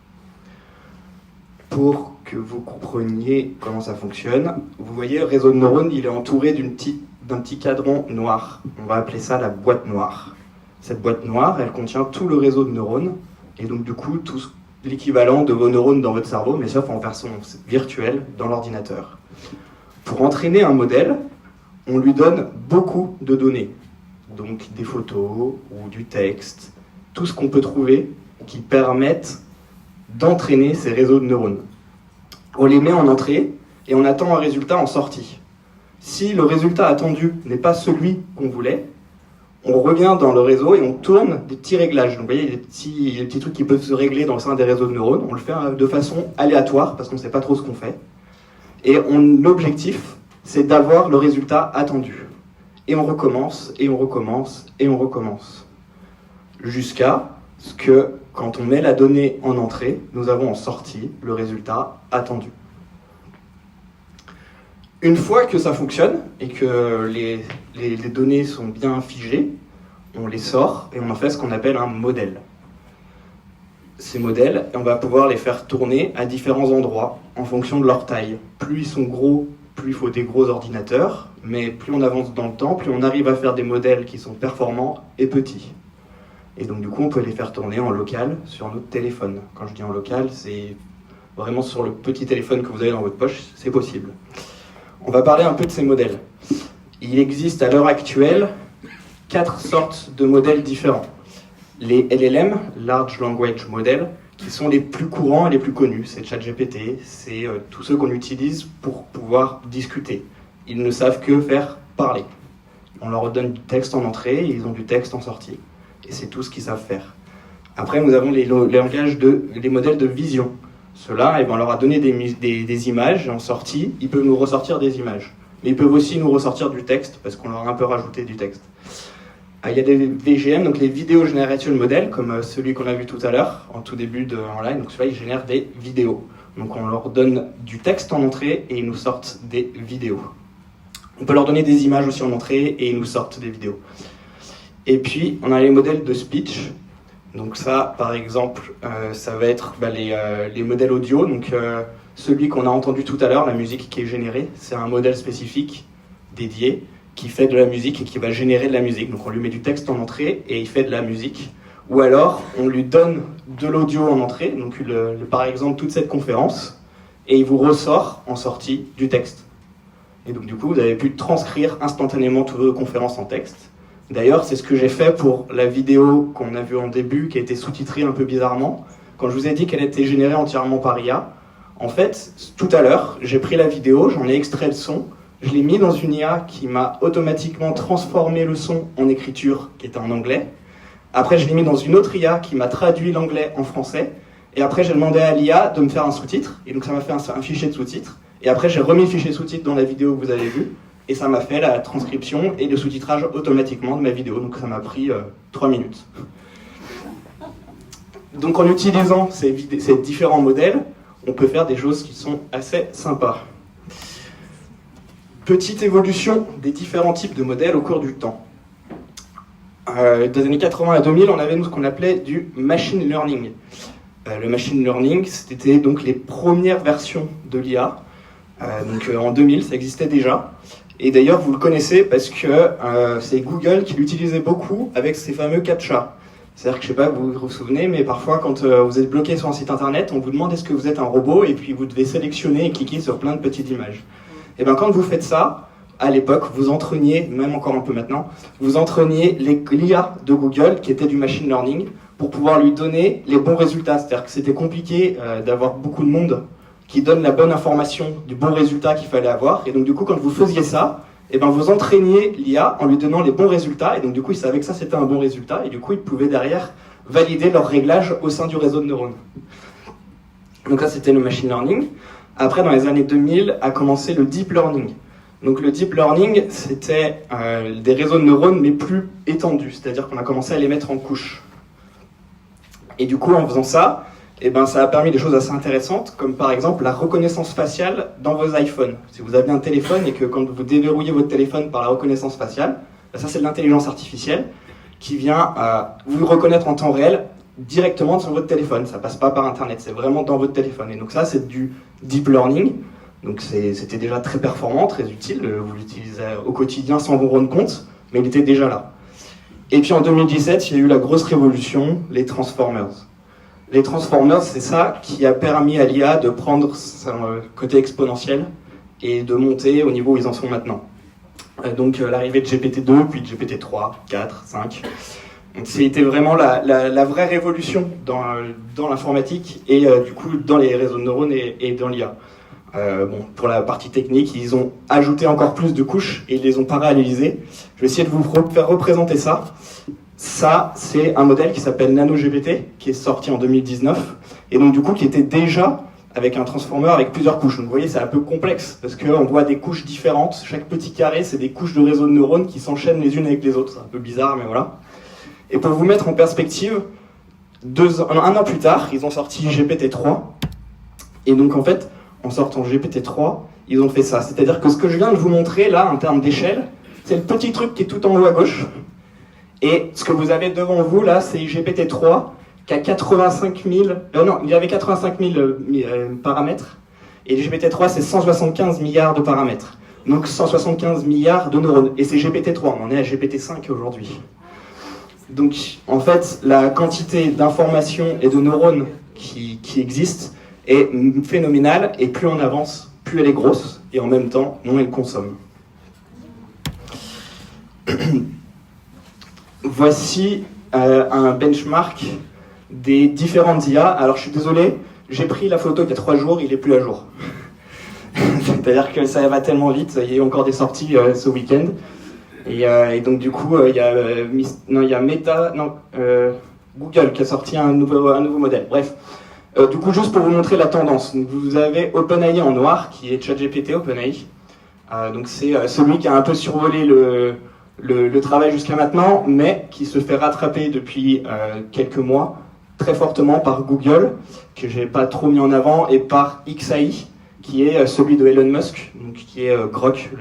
Pour que vous compreniez comment ça fonctionne, vous voyez, le réseau de neurones, il est entouré d'un petit cadran noir. On va appeler ça la boîte noire. Cette boîte noire, elle contient tout le réseau de neurones, et donc du coup, tout l'équivalent de vos neurones dans votre cerveau, mais sauf en version virtuelle dans l'ordinateur. Pour entraîner un modèle, on lui donne beaucoup de données, donc des photos ou du texte, tout ce qu'on peut trouver qui permettent d'entraîner ces réseaux de neurones. On les met en entrée et on attend un résultat en sortie. Si le résultat attendu n'est pas celui qu'on voulait, on revient dans le réseau et on tourne des petits réglages. Donc vous voyez, il y a des petits trucs qui peuvent se régler dans le sein des réseaux de neurones. On le fait de façon aléatoire parce qu'on ne sait pas trop ce qu'on fait. Et l'objectif, c'est d'avoir le résultat attendu. Et on recommence, et on recommence, et on recommence. Jusqu'à ce que, quand on met la donnée en entrée, nous avons en sortie le résultat attendu. Une fois que ça fonctionne, et que les données sont bien figées, on les sort, et on en fait ce qu'on appelle un modèle. Ces modèles, on va pouvoir les faire tourner à différents endroits, en fonction de leur taille. Plus ils sont gros, plus il faut des gros ordinateurs, mais plus on avance dans le temps, plus on arrive à faire des modèles qui sont performants et petits. Et donc du coup, on peut les faire tourner en local sur notre téléphone. Quand je dis en local, c'est vraiment sur le petit téléphone que vous avez dans votre poche, c'est possible. On va parler un peu de ces modèles. Il existe à l'heure actuelle 4 sortes de modèles différents. Les LLM, Large Language Model, qui sont les plus courants et les plus connus. C'est ChatGPT, c'est tous ceux qu'on utilise pour pouvoir discuter. Ils ne savent que faire parler. On leur donne du texte en entrée et ils ont du texte en sortie. Et c'est tout ce qu'ils savent faire. Après, nous avons les modèles de vision. Ceux-là, on leur a donné des images en sortie, ils peuvent nous ressortir des images. Mais ils peuvent aussi nous ressortir du texte, parce qu'on leur a un peu rajouté du texte. Il y a des VGM, donc les Video Generation Models, comme celui qu'on a vu tout à l'heure, en tout début en live. Donc celui-là, il génère des vidéos. Donc on leur donne du texte en entrée et ils nous sortent des vidéos. On peut leur donner des images aussi en entrée et ils nous sortent des vidéos. Et puis, on a les modèles de speech. Donc ça, par exemple, ça va être les modèles audio. Donc celui qu'on a entendu tout à l'heure, la musique qui est générée, c'est un modèle spécifique dédié qui fait de la musique et qui va générer de la musique. Donc on lui met du texte en entrée et il fait de la musique. Ou alors, on lui donne de l'audio en entrée, donc par exemple toute cette conférence, et il vous ressort en sortie du texte. Et donc du coup, vous avez pu transcrire instantanément toutes vos conférences en texte. D'ailleurs, c'est ce que j'ai fait pour la vidéo qu'on a vue en début, qui a été sous-titrée un peu bizarrement. Quand je vous ai dit qu'elle était générée entièrement par IA, en fait, tout à l'heure, j'ai pris la vidéo, j'en ai extrait le son, je l'ai mis dans une IA qui m'a automatiquement transformé le son en écriture qui était en anglais. Après, je l'ai mis dans une autre IA qui m'a traduit l'anglais en français. Et après, j'ai demandé à l'IA de me faire un sous-titre. Et donc, ça m'a fait un fichier de sous-titres. Et après, j'ai remis le fichier sous-titres dans la vidéo que vous avez vue. Et ça m'a fait la transcription et le sous-titrage automatiquement de ma vidéo. Donc, ça m'a pris 3 minutes. Donc, en utilisant ces différents modèles, on peut faire des choses qui sont assez sympas. Petite évolution des différents types de modèles au cours du temps. Des années 80 à 2000, on avait ce qu'on appelait du machine learning. Le machine learning, c'était donc les premières versions de l'IA. En 2000, ça existait déjà. Et d'ailleurs, vous le connaissez parce que c'est Google qui l'utilisait beaucoup avec ses fameux CAPTCHA. C'est-à-dire que, je ne sais pas, vous vous souvenez, mais parfois, quand vous êtes bloqué sur un site internet, on vous demande est-ce que vous êtes un robot, et puis vous devez sélectionner et cliquer sur plein de petites images. Et bien, quand vous faites ça, à l'époque, vous entraîniez, même encore un peu maintenant, vous entraîniez l'IA de Google, qui était du machine learning, pour pouvoir lui donner les bons résultats. C'est-à-dire que c'était compliqué d'avoir beaucoup de monde qui donne la bonne information du bon résultat qu'il fallait avoir. Et donc, du coup, quand vous faisiez ça, et ben vous entraîniez l'IA en lui donnant les bons résultats, et donc du coup ils savaient que ça c'était un bon résultat, et du coup ils pouvaient derrière valider leur réglage au sein du réseau de neurones. Donc ça c'était le machine learning. Après dans les années 2000 a commencé le deep learning. Donc le deep learning c'était des réseaux de neurones mais plus étendus, c'est-à-dire qu'on a commencé à les mettre en couches. Et du coup en faisant ça, et ben, ça a permis des choses assez intéressantes, comme par exemple la reconnaissance faciale dans vos iPhones. Si vous avez un téléphone et que quand vous déverrouillez votre téléphone par la reconnaissance faciale, ben ça c'est de l'intelligence artificielle qui vient vous reconnaître en temps réel directement sur votre téléphone. Ça passe pas par Internet, c'est vraiment dans votre téléphone. Et donc ça c'est du deep learning. Donc c'était déjà très performant, très utile. Vous l'utilisez au quotidien sans vous rendre compte, mais il était déjà là. Et puis en 2017, il y a eu la grosse révolution, les Transformers. Les Transformers, c'est ça qui a permis à l'IA de prendre son côté exponentiel et de monter au niveau où ils en sont maintenant. Donc l'arrivée de GPT-2, puis de GPT-3, 4, 5. C'était vraiment la vraie révolution dans l'informatique et du coup dans les réseaux de neurones et dans l'IA. Pour la partie technique, ils ont ajouté encore plus de couches et ils les ont parallélisées. Je vais essayer de vous faire représenter ça. Ça, c'est un modèle qui s'appelle NanoGPT, qui est sorti en 2019, et donc du coup qui était déjà avec un transformer avec plusieurs couches. Donc vous voyez, c'est un peu complexe, parce qu'on voit des couches différentes, chaque petit carré, c'est des couches de réseaux de neurones qui s'enchaînent les unes avec les autres. C'est un peu bizarre, mais voilà. Et pour vous mettre en perspective, un an plus tard, ils ont sorti GPT-3, et donc en fait, en sortant GPT-3, ils ont fait ça. C'est-à-dire que ce que je viens de vous montrer là, en termes d'échelle, c'est le petit truc qui est tout en haut à gauche. Et ce que vous avez devant vous là, c'est GPT-3 qui a 85 000... il y avait 85 000 paramètres. Et GPT-3, c'est 175 milliards de paramètres. Donc 175 milliards de neurones. Et c'est GPT-3, on en est à GPT-5 aujourd'hui. Donc en fait, la quantité d'informations et de neurones qui existent est phénoménale. Et plus on avance, plus elle est grosse. Et en même temps, moins elle consomme. Voici un benchmark des différentes IA. Alors je suis désolé, j'ai pris la photo il y a 3 jours, il n'est plus à jour. C'est-à-dire que ça va tellement vite, il y a eu encore des sorties ce week-end. Et donc du coup, il y a Google qui a sorti un nouveau modèle. Bref, du coup, juste pour vous montrer la tendance, donc, vous avez OpenAI en noir, qui est ChatGPT OpenAI. Donc c'est celui qui a un peu survolé le travail jusqu'à maintenant, mais qui se fait rattraper depuis quelques mois très fortement par Google, que j'ai pas trop mis en avant, et par XAI, qui est celui de Elon Musk, donc qui est Grok,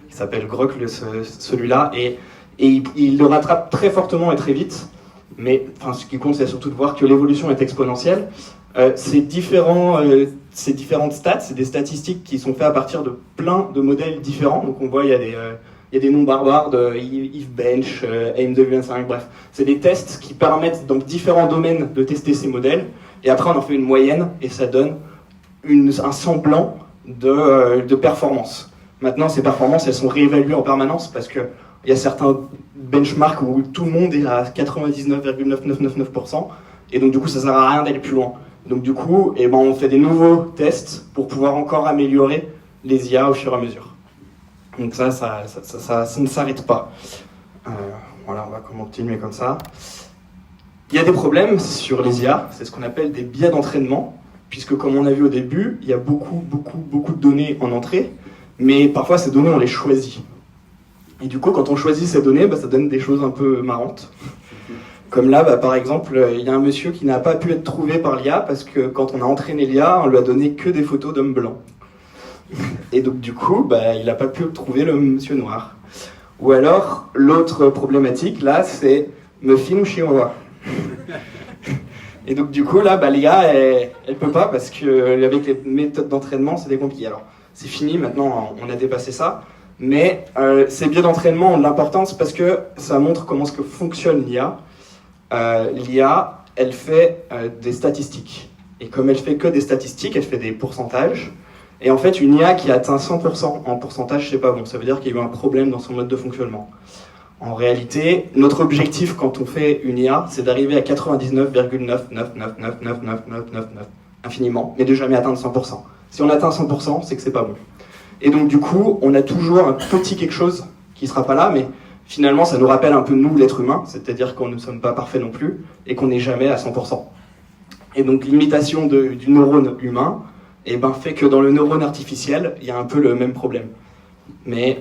qui s'appelle Grok, celui-là, et il le rattrape très fortement et très vite. Mais enfin, ce qui compte, c'est surtout de voir que l'évolution est exponentielle. Ces différentes stats, c'est des statistiques qui sont faites à partir de plein de modèles différents. Donc on voit, il y a des noms barbares de IfBench, AIM2V25, bref. C'est des tests qui permettent dans différents domaines de tester ces modèles. Et après, on en fait une moyenne et ça donne un semblant de performance. Maintenant, ces performances, elles sont réévaluées en permanence parce qu'il y a certains benchmarks où tout le monde est à 99,9999%. Et donc, du coup, ça sert à rien d'aller plus loin. Donc, du coup, on fait des nouveaux tests pour pouvoir encore améliorer les IA au fur et à mesure. Donc ça ne s'arrête pas. Voilà, on va continuer comme ça. Il y a des problèmes sur les IA, c'est ce qu'on appelle des biais d'entraînement, puisque comme on a vu au début, il y a beaucoup de données en entrée, mais parfois ces données on les choisit. Et du coup, quand on choisit ces données, ça donne des choses un peu marrantes. Comme là, par exemple, il y a un monsieur qui n'a pas pu être trouvé par l'IA parce que quand on a entraîné l'IA, on lui a donné que des photos d'hommes blancs. Et donc du coup, il n'a pas pu trouver le monsieur noir. Ou alors, l'autre problématique, là, c'est muffin ou chihuahua. Et donc du coup, là, l'IA, elle peut pas parce que avec les méthodes d'entraînement, c'est compliqué. Alors, c'est fini, maintenant, on a dépassé ça. Mais ces biais d'entraînement ont de l'importance parce que ça montre comment fonctionne l'IA. L'IA, elle fait des statistiques. Et comme elle fait que des statistiques, elle fait des pourcentages. Et en fait, une IA qui atteint 100% en pourcentage, c'est pas bon. Ça veut dire qu'il y a eu un problème dans son mode de fonctionnement. En réalité, notre objectif quand on fait une IA, c'est d'arriver à 99,999999999 infiniment, mais de jamais atteindre 100%. Si on atteint 100%, c'est que c'est pas bon. Et donc du coup, on a toujours un petit quelque chose qui sera pas là, mais finalement, ça nous rappelle un peu nous, l'être humain, c'est-à-dire qu'on ne sommes pas parfaits non plus, et qu'on n'est jamais à 100%. Et donc l'imitation du neurone humain, fait que dans le neurone artificiel, il y a un peu le même problème. Mais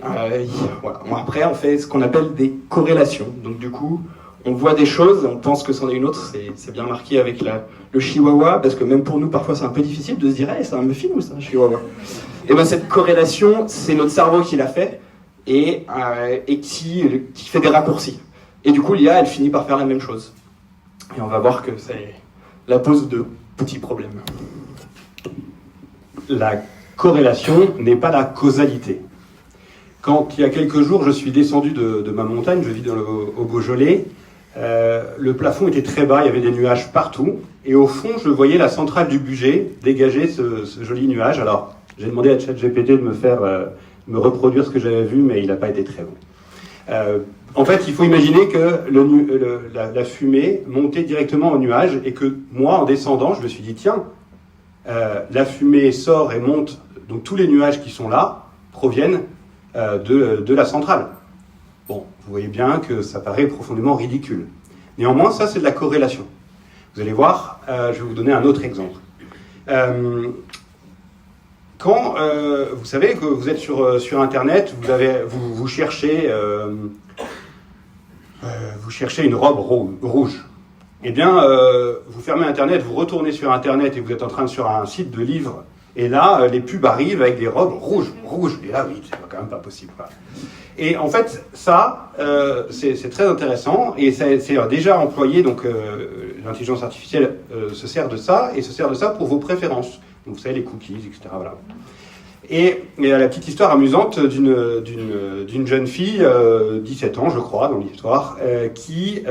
voilà. Après, on fait ce qu'on appelle des corrélations. Donc du coup, on voit des choses, on pense que c'en est une autre, c'est bien marqué avec le chihuahua, parce que même pour nous, parfois, c'est un peu difficile de se dire hey, c'est un muffin ou c'est un chihuahua. Et cette corrélation, c'est notre cerveau qui l'a fait, et qui fait des raccourcis. Et du coup, l'IA, elle finit par faire la même chose. Et on va voir que c'est la pose de petits problèmes. La corrélation n'est pas la causalité. Quand il y a quelques jours, je suis descendu de ma montagne, je vis au Beaujolais, le plafond était très bas, il y avait des nuages partout, et au fond, je voyais la centrale du Bugey dégager ce joli nuage. Alors, j'ai demandé à ChatGPT de me reproduire ce que j'avais vu, mais il n'a pas été très bon. En fait, il faut imaginer que la fumée montait directement au nuage, et que moi, en descendant, je me suis dit, tiens, la fumée sort et monte, donc tous les nuages qui sont là proviennent de la centrale. Bon, vous voyez bien que ça paraît profondément ridicule. Néanmoins, ça c'est de la corrélation. Vous allez voir, je vais vous donner un autre exemple. Quand vous savez que vous êtes sur Internet, vous cherchez une robe rouge. Eh bien, vous fermez Internet, vous retournez sur Internet et vous êtes sur un site de livres. Et là, les pubs arrivent avec des robes rouges. Et là, oui, c'est quand même pas possible. Quoi. Et en fait, ça, c'est très intéressant. Et c'est déjà employé, donc l'intelligence artificielle se sert de ça, et se sert de ça pour vos préférences. Donc, vous savez, les cookies, etc. Voilà. Et il y a la petite histoire amusante d'une jeune fille, 17 ans je crois, dans l'histoire, qui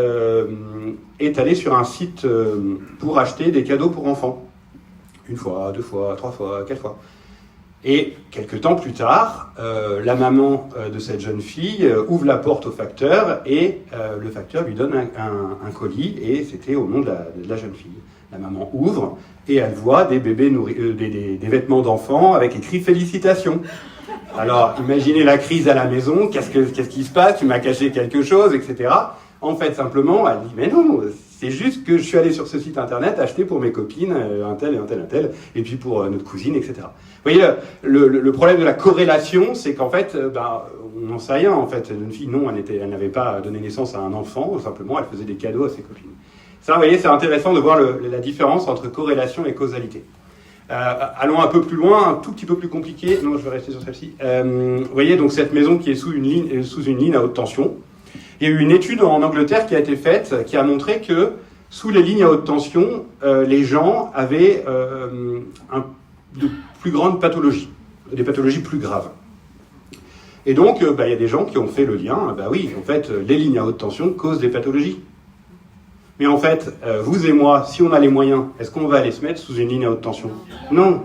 est allée sur un site pour acheter des cadeaux pour enfants. 1 fois, 2 fois, 3 fois, 4 fois. Et quelques temps plus tard, la maman de cette jeune fille ouvre la porte au facteur et le facteur lui donne un colis, et c'était au nom de la jeune fille. La maman ouvre et elle voit des bébés des vêtements d'enfants avec écrit « Félicitations ». Alors, imaginez la crise à la maison, qu'est-ce qui se passe, tu m'as caché quelque chose, etc. En fait, simplement, elle dit, mais non, c'est juste que je suis allé sur ce site internet acheter pour mes copines, un tel, et puis pour notre cousine, etc. Vous voyez, le problème de la corrélation, c'est qu'en fait, on n'en sait rien, en fait. Une fille, non, elle n'avait pas donné naissance à un enfant, simplement, elle faisait des cadeaux à ses copines. Ça, vous voyez, c'est intéressant de voir la différence entre corrélation et causalité. Allons un peu plus loin, un tout petit peu plus compliqué. Non, je vais rester sur celle-ci. Vous voyez, donc cette maison qui est sous une ligne à haute tension. Il y a eu une étude en Angleterre qui a été faite, qui a montré que sous les lignes à haute tension, les gens avaient de plus grandes pathologies, des pathologies plus graves. Et donc, il y a des gens qui ont fait le lien. Oui, en fait, les lignes à haute tension causent des pathologies. Mais en fait, vous et moi, si on a les moyens, est-ce qu'on va aller se mettre sous une ligne à haute tension? Non.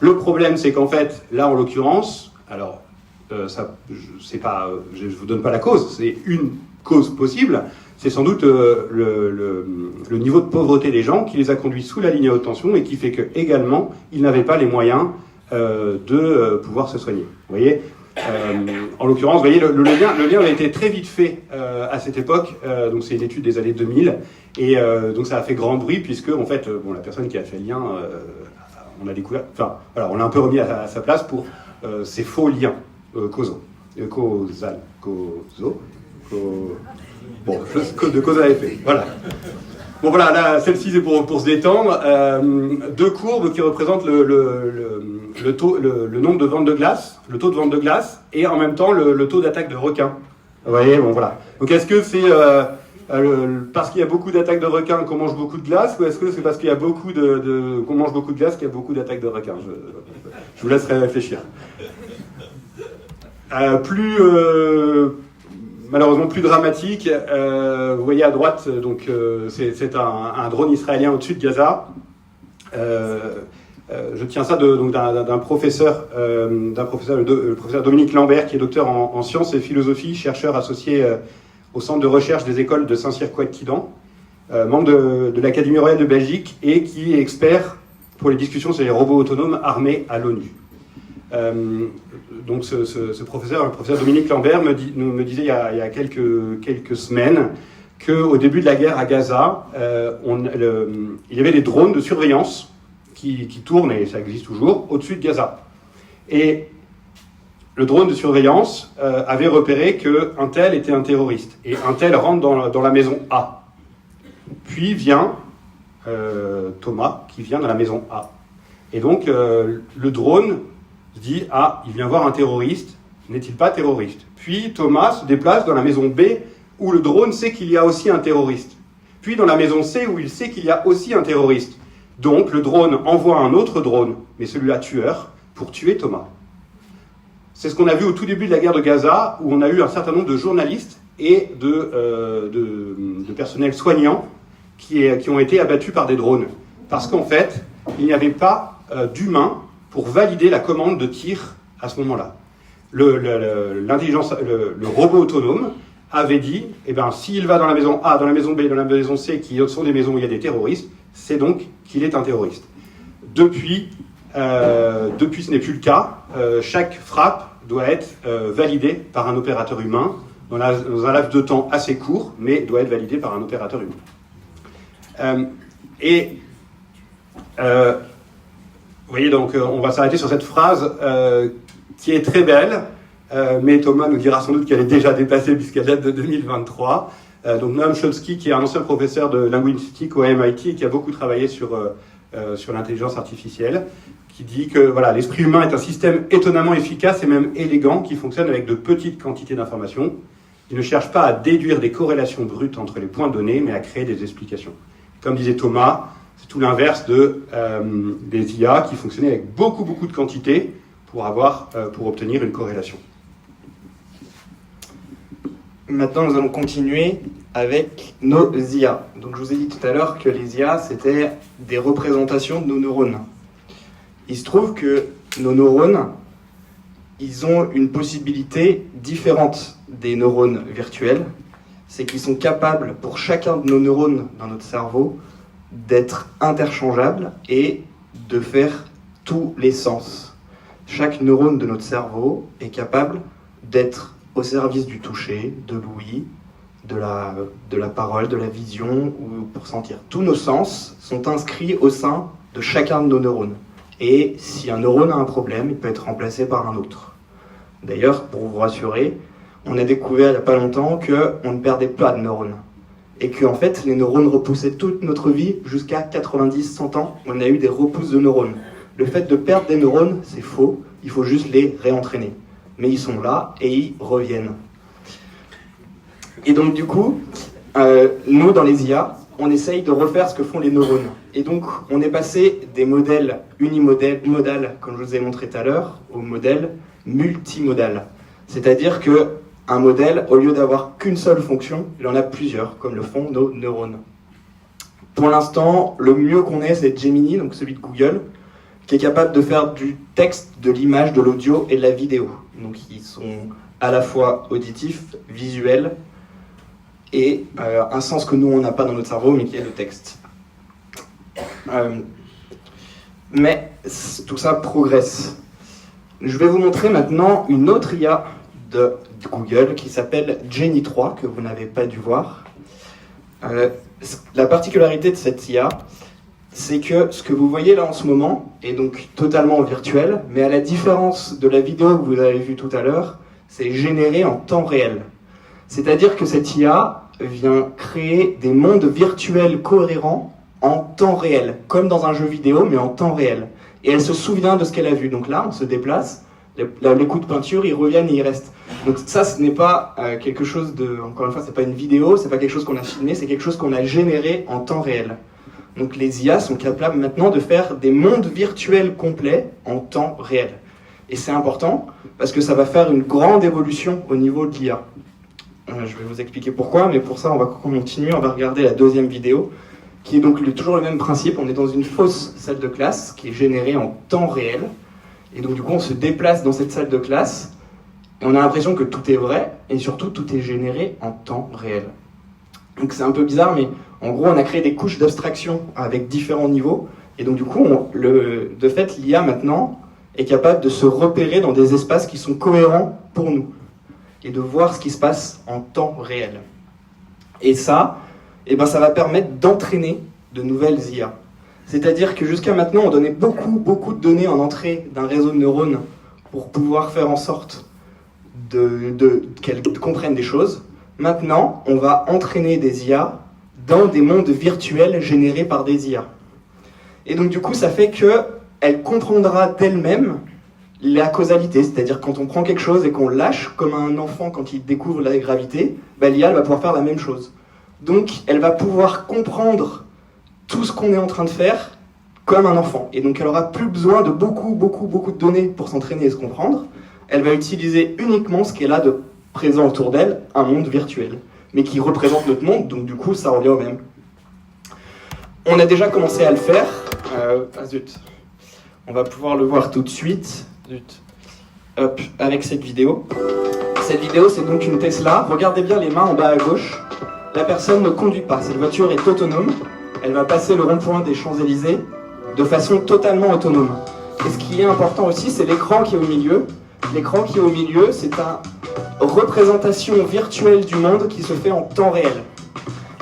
Le problème, c'est qu'en fait, là, en l'occurrence, alors, je vous donne pas la cause, c'est une cause possible, c'est sans doute le niveau de pauvreté des gens qui les a conduits sous la ligne à haute tension et qui fait que également, ils n'avaient pas les moyens de pouvoir se soigner. Vous voyez? En l'occurrence, vous voyez, le lien a été très vite fait à cette époque. Donc c'est une étude des années 2000 et donc ça a fait grand bruit puisque en fait, la personne qui a fait le lien, on a découvert, on l'a un peu remis à sa place pour ces faux liens causaux, de cause à effet. Voilà. Bon voilà, là, celle-ci c'est pour se détendre. Deux courbes qui représentent le nombre de ventes de glace, le taux de vente de glace, et en même temps le taux d'attaque de requins. Vous voyez, bon voilà. Donc est-ce que c'est parce qu'il y a beaucoup d'attaques de requins qu'on mange beaucoup de glace, ou est-ce que c'est parce qu'il y a beaucoup qu'on mange beaucoup de glace qu'il y a beaucoup d'attaques de requins? Je vous laisserai réfléchir. Malheureusement plus dramatique, vous voyez à droite, donc c'est un drone israélien au-dessus de Gaza. Je tiens ça d'un professeur, le professeur Dominique Lambert, qui est docteur en sciences et philosophie, chercheur associé au centre de recherche des écoles de Saint-Cyr-Couët-Quidan, membre de l'Académie royale de Belgique et qui est expert pour les discussions sur les robots autonomes armés à l'ONU. Donc le professeur Dominique Lambert me disait il y a quelques semaines qu'au début de la guerre à Gaza, il y avait des drones de surveillance qui tournent, et ça existe toujours, au-dessus de Gaza. Et le drone de surveillance avait repéré qu'un tel était un terroriste. Et un tel rentre dans la maison A. Puis vient Thomas, qui vient dans la maison A. Et donc le drone se dit, il vient voir un terroriste, n'est-il pas terroriste? Puis Thomas se déplace dans la maison B, où le drone sait qu'il y a aussi un terroriste. Puis dans la maison C, où il sait qu'il y a aussi un terroriste. Donc le drone envoie un autre drone, mais celui-là tueur, pour tuer Thomas. C'est ce qu'on a vu au tout début de la guerre de Gaza, où on a eu un certain nombre de journalistes et de personnel soignant qui ont été abattus par des drones. Parce qu'en fait, il n'y avait pas d'humains pour valider la commande de tir à ce moment-là. Le robot autonome avait dit, s'il va dans la maison A, dans la maison B, dans la maison C, qui sont des maisons où il y a des terroristes, c'est donc qu'il est un terroriste. Depuis, ce n'est plus le cas. Chaque frappe doit être validée par un opérateur humain dans un laps de temps assez court, mais doit être validée par un opérateur humain. Vous voyez, donc on va s'arrêter sur cette phrase qui est très belle, mais Thomas nous dira sans doute qu'elle est déjà dépassée puisqu'elle date de 2023. Donc Noam Chomsky, qui est un ancien professeur de linguistique au MIT et qui a beaucoup travaillé sur l'intelligence artificielle, qui dit que l'esprit humain est un système étonnamment efficace et même élégant qui fonctionne avec de petites quantités d'informations. Il ne cherche pas à déduire des corrélations brutes entre les points donnés, mais à créer des explications. Comme disait Thomas, c'est tout l'inverse des IA qui fonctionnaient avec beaucoup de quantités pour obtenir une corrélation. Maintenant, nous allons continuer avec nos IA. Donc, je vous ai dit tout à l'heure que les IA, c'était des représentations de nos neurones. Il se trouve que nos neurones, ils ont une possibilité différente des neurones virtuels. C'est qu'ils sont capables, pour chacun de nos neurones dans notre cerveau, d'être interchangeables et de faire tous les sens. chaque neurone de notre cerveau est capable d'être au service du toucher, de l'ouïe, de la parole, de la vision, ou pour sentir. Tous nos sens sont inscrits au sein de chacun de nos neurones. Et si un neurone a un problème, il peut être remplacé par un autre. D'ailleurs, pour vous rassurer, on a découvert il n'y a pas longtemps qu'on ne perdait pas de neurones. Et qu'en fait, les neurones repoussaient toute notre vie jusqu'à 90-100 ans. On a eu des repousses de neurones. Le fait de perdre des neurones, c'est faux. Il faut juste les réentraîner. Mais ils sont là et ils reviennent. Et donc du coup, nous dans les IA, on essaye de refaire ce que font les neurones. Et donc on est passé des modèles unimodal, comme je vous ai montré tout à l'heure, au modèle multimodal. C'est-à-dire qu'un modèle, au lieu d'avoir qu'une seule fonction, il en a plusieurs, comme le font nos neurones. Pour l'instant, le mieux qu'on ait, c'est Gemini, donc celui de Google, qui est capable de faire du texte, de l'image, de l'audio et de la vidéo. Donc ils sont à la fois auditifs, visuels, et un sens que nous, on n'a pas dans notre cerveau, mais qui est le texte. Mais tout ça progresse. Je vais vous montrer maintenant une autre IA de Google qui s'appelle Genie 3, que vous n'avez pas dû voir. La particularité de cette IA, c'est que ce que vous voyez là en ce moment est donc totalement virtuel, mais à la différence de la vidéo que vous avez vue tout à l'heure, c'est généré en temps réel. C'est-à-dire que cette IA vient créer des mondes virtuels cohérents en temps réel, comme dans un jeu vidéo, mais en temps réel. Et elle se souvient de ce qu'elle a vu. Donc là, on se déplace, les coups de peinture, ils reviennent et ils restent. Donc ça, ce n'est pas quelque chose de... Encore une fois, c'est pas une vidéo, c'est pas quelque chose qu'on a filmé, c'est quelque chose qu'on a généré en temps réel. Donc les IA sont capables maintenant de faire des mondes virtuels complets en temps réel. Et c'est important, parce que ça va faire une grande évolution au niveau de l'IA. Je vais vous expliquer pourquoi, mais pour ça, on va continuer, on va regarder la deuxième vidéo, qui est donc toujours le même principe. On est dans une fausse salle de classe qui est générée en temps réel. Et donc du coup, on se déplace dans cette salle de classe, et on a l'impression que tout est vrai, et surtout, tout est généré en temps réel. Donc c'est un peu bizarre, mais en gros, on a créé des couches d'abstraction avec différents niveaux, et donc du coup, de fait, l'IA maintenant est capable de se repérer dans des espaces qui sont cohérents pour nous, et de voir ce qui se passe en temps réel. Et ça, ça va permettre d'entraîner de nouvelles IA. C'est-à-dire que jusqu'à maintenant, on donnait beaucoup de données en entrée d'un réseau de neurones pour pouvoir faire en sorte qu'elles comprennent des choses. Maintenant, on va entraîner des IA dans des mondes virtuels générés par des IA. Et donc du coup, ça fait qu'elle comprendra d'elle-même la causalité, c'est-à-dire quand on prend quelque chose et qu'on lâche, comme un enfant quand il découvre la gravité, l'IA elle va pouvoir faire la même chose. Donc elle va pouvoir comprendre tout ce qu'on est en train de faire comme un enfant. Et donc elle aura plus besoin de beaucoup de données pour s'entraîner et se comprendre. Elle va utiliser uniquement ce qu'elle a de présent autour d'elle, un monde virtuel, mais qui représente notre monde, donc du coup ça revient au même. On a déjà commencé à le faire. On va pouvoir le voir tout de suite. Avec cette vidéo. Cette vidéo, c'est donc une Tesla. Regardez bien les mains en bas à gauche. La personne ne conduit pas. Cette voiture est autonome. Elle va passer le rond-point des Champs-Élysées de façon totalement autonome. Et ce qui est important aussi, c'est l'écran qui est au milieu. L'écran qui est au milieu, c'est une représentation virtuelle du monde qui se fait en temps réel.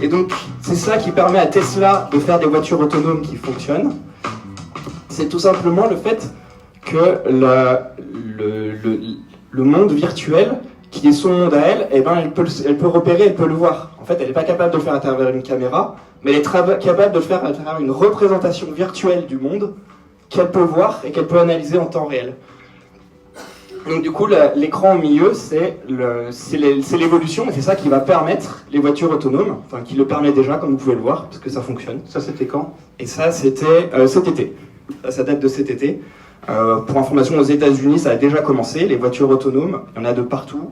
Et donc, c'est ça qui permet à Tesla de faire des voitures autonomes qui fonctionnent. C'est tout simplement le fait que le monde virtuel, qui est son monde à elle, elle peut repérer, elle peut le voir. En fait, elle n'est pas capable de le faire à travers une caméra, mais elle est capable de le faire à travers une représentation virtuelle du monde qu'elle peut voir et qu'elle peut analyser en temps réel. Donc du coup, l'écran au milieu, c'est l'évolution, et c'est ça qui va permettre les voitures autonomes, enfin qui le permet déjà, comme vous pouvez le voir, parce que ça fonctionne. Ça, c'était quand? Et ça, c'était cet été. Ça date de cet été. Pour information, aux États-Unis, ça a déjà commencé. Les voitures autonomes, il y en a de partout.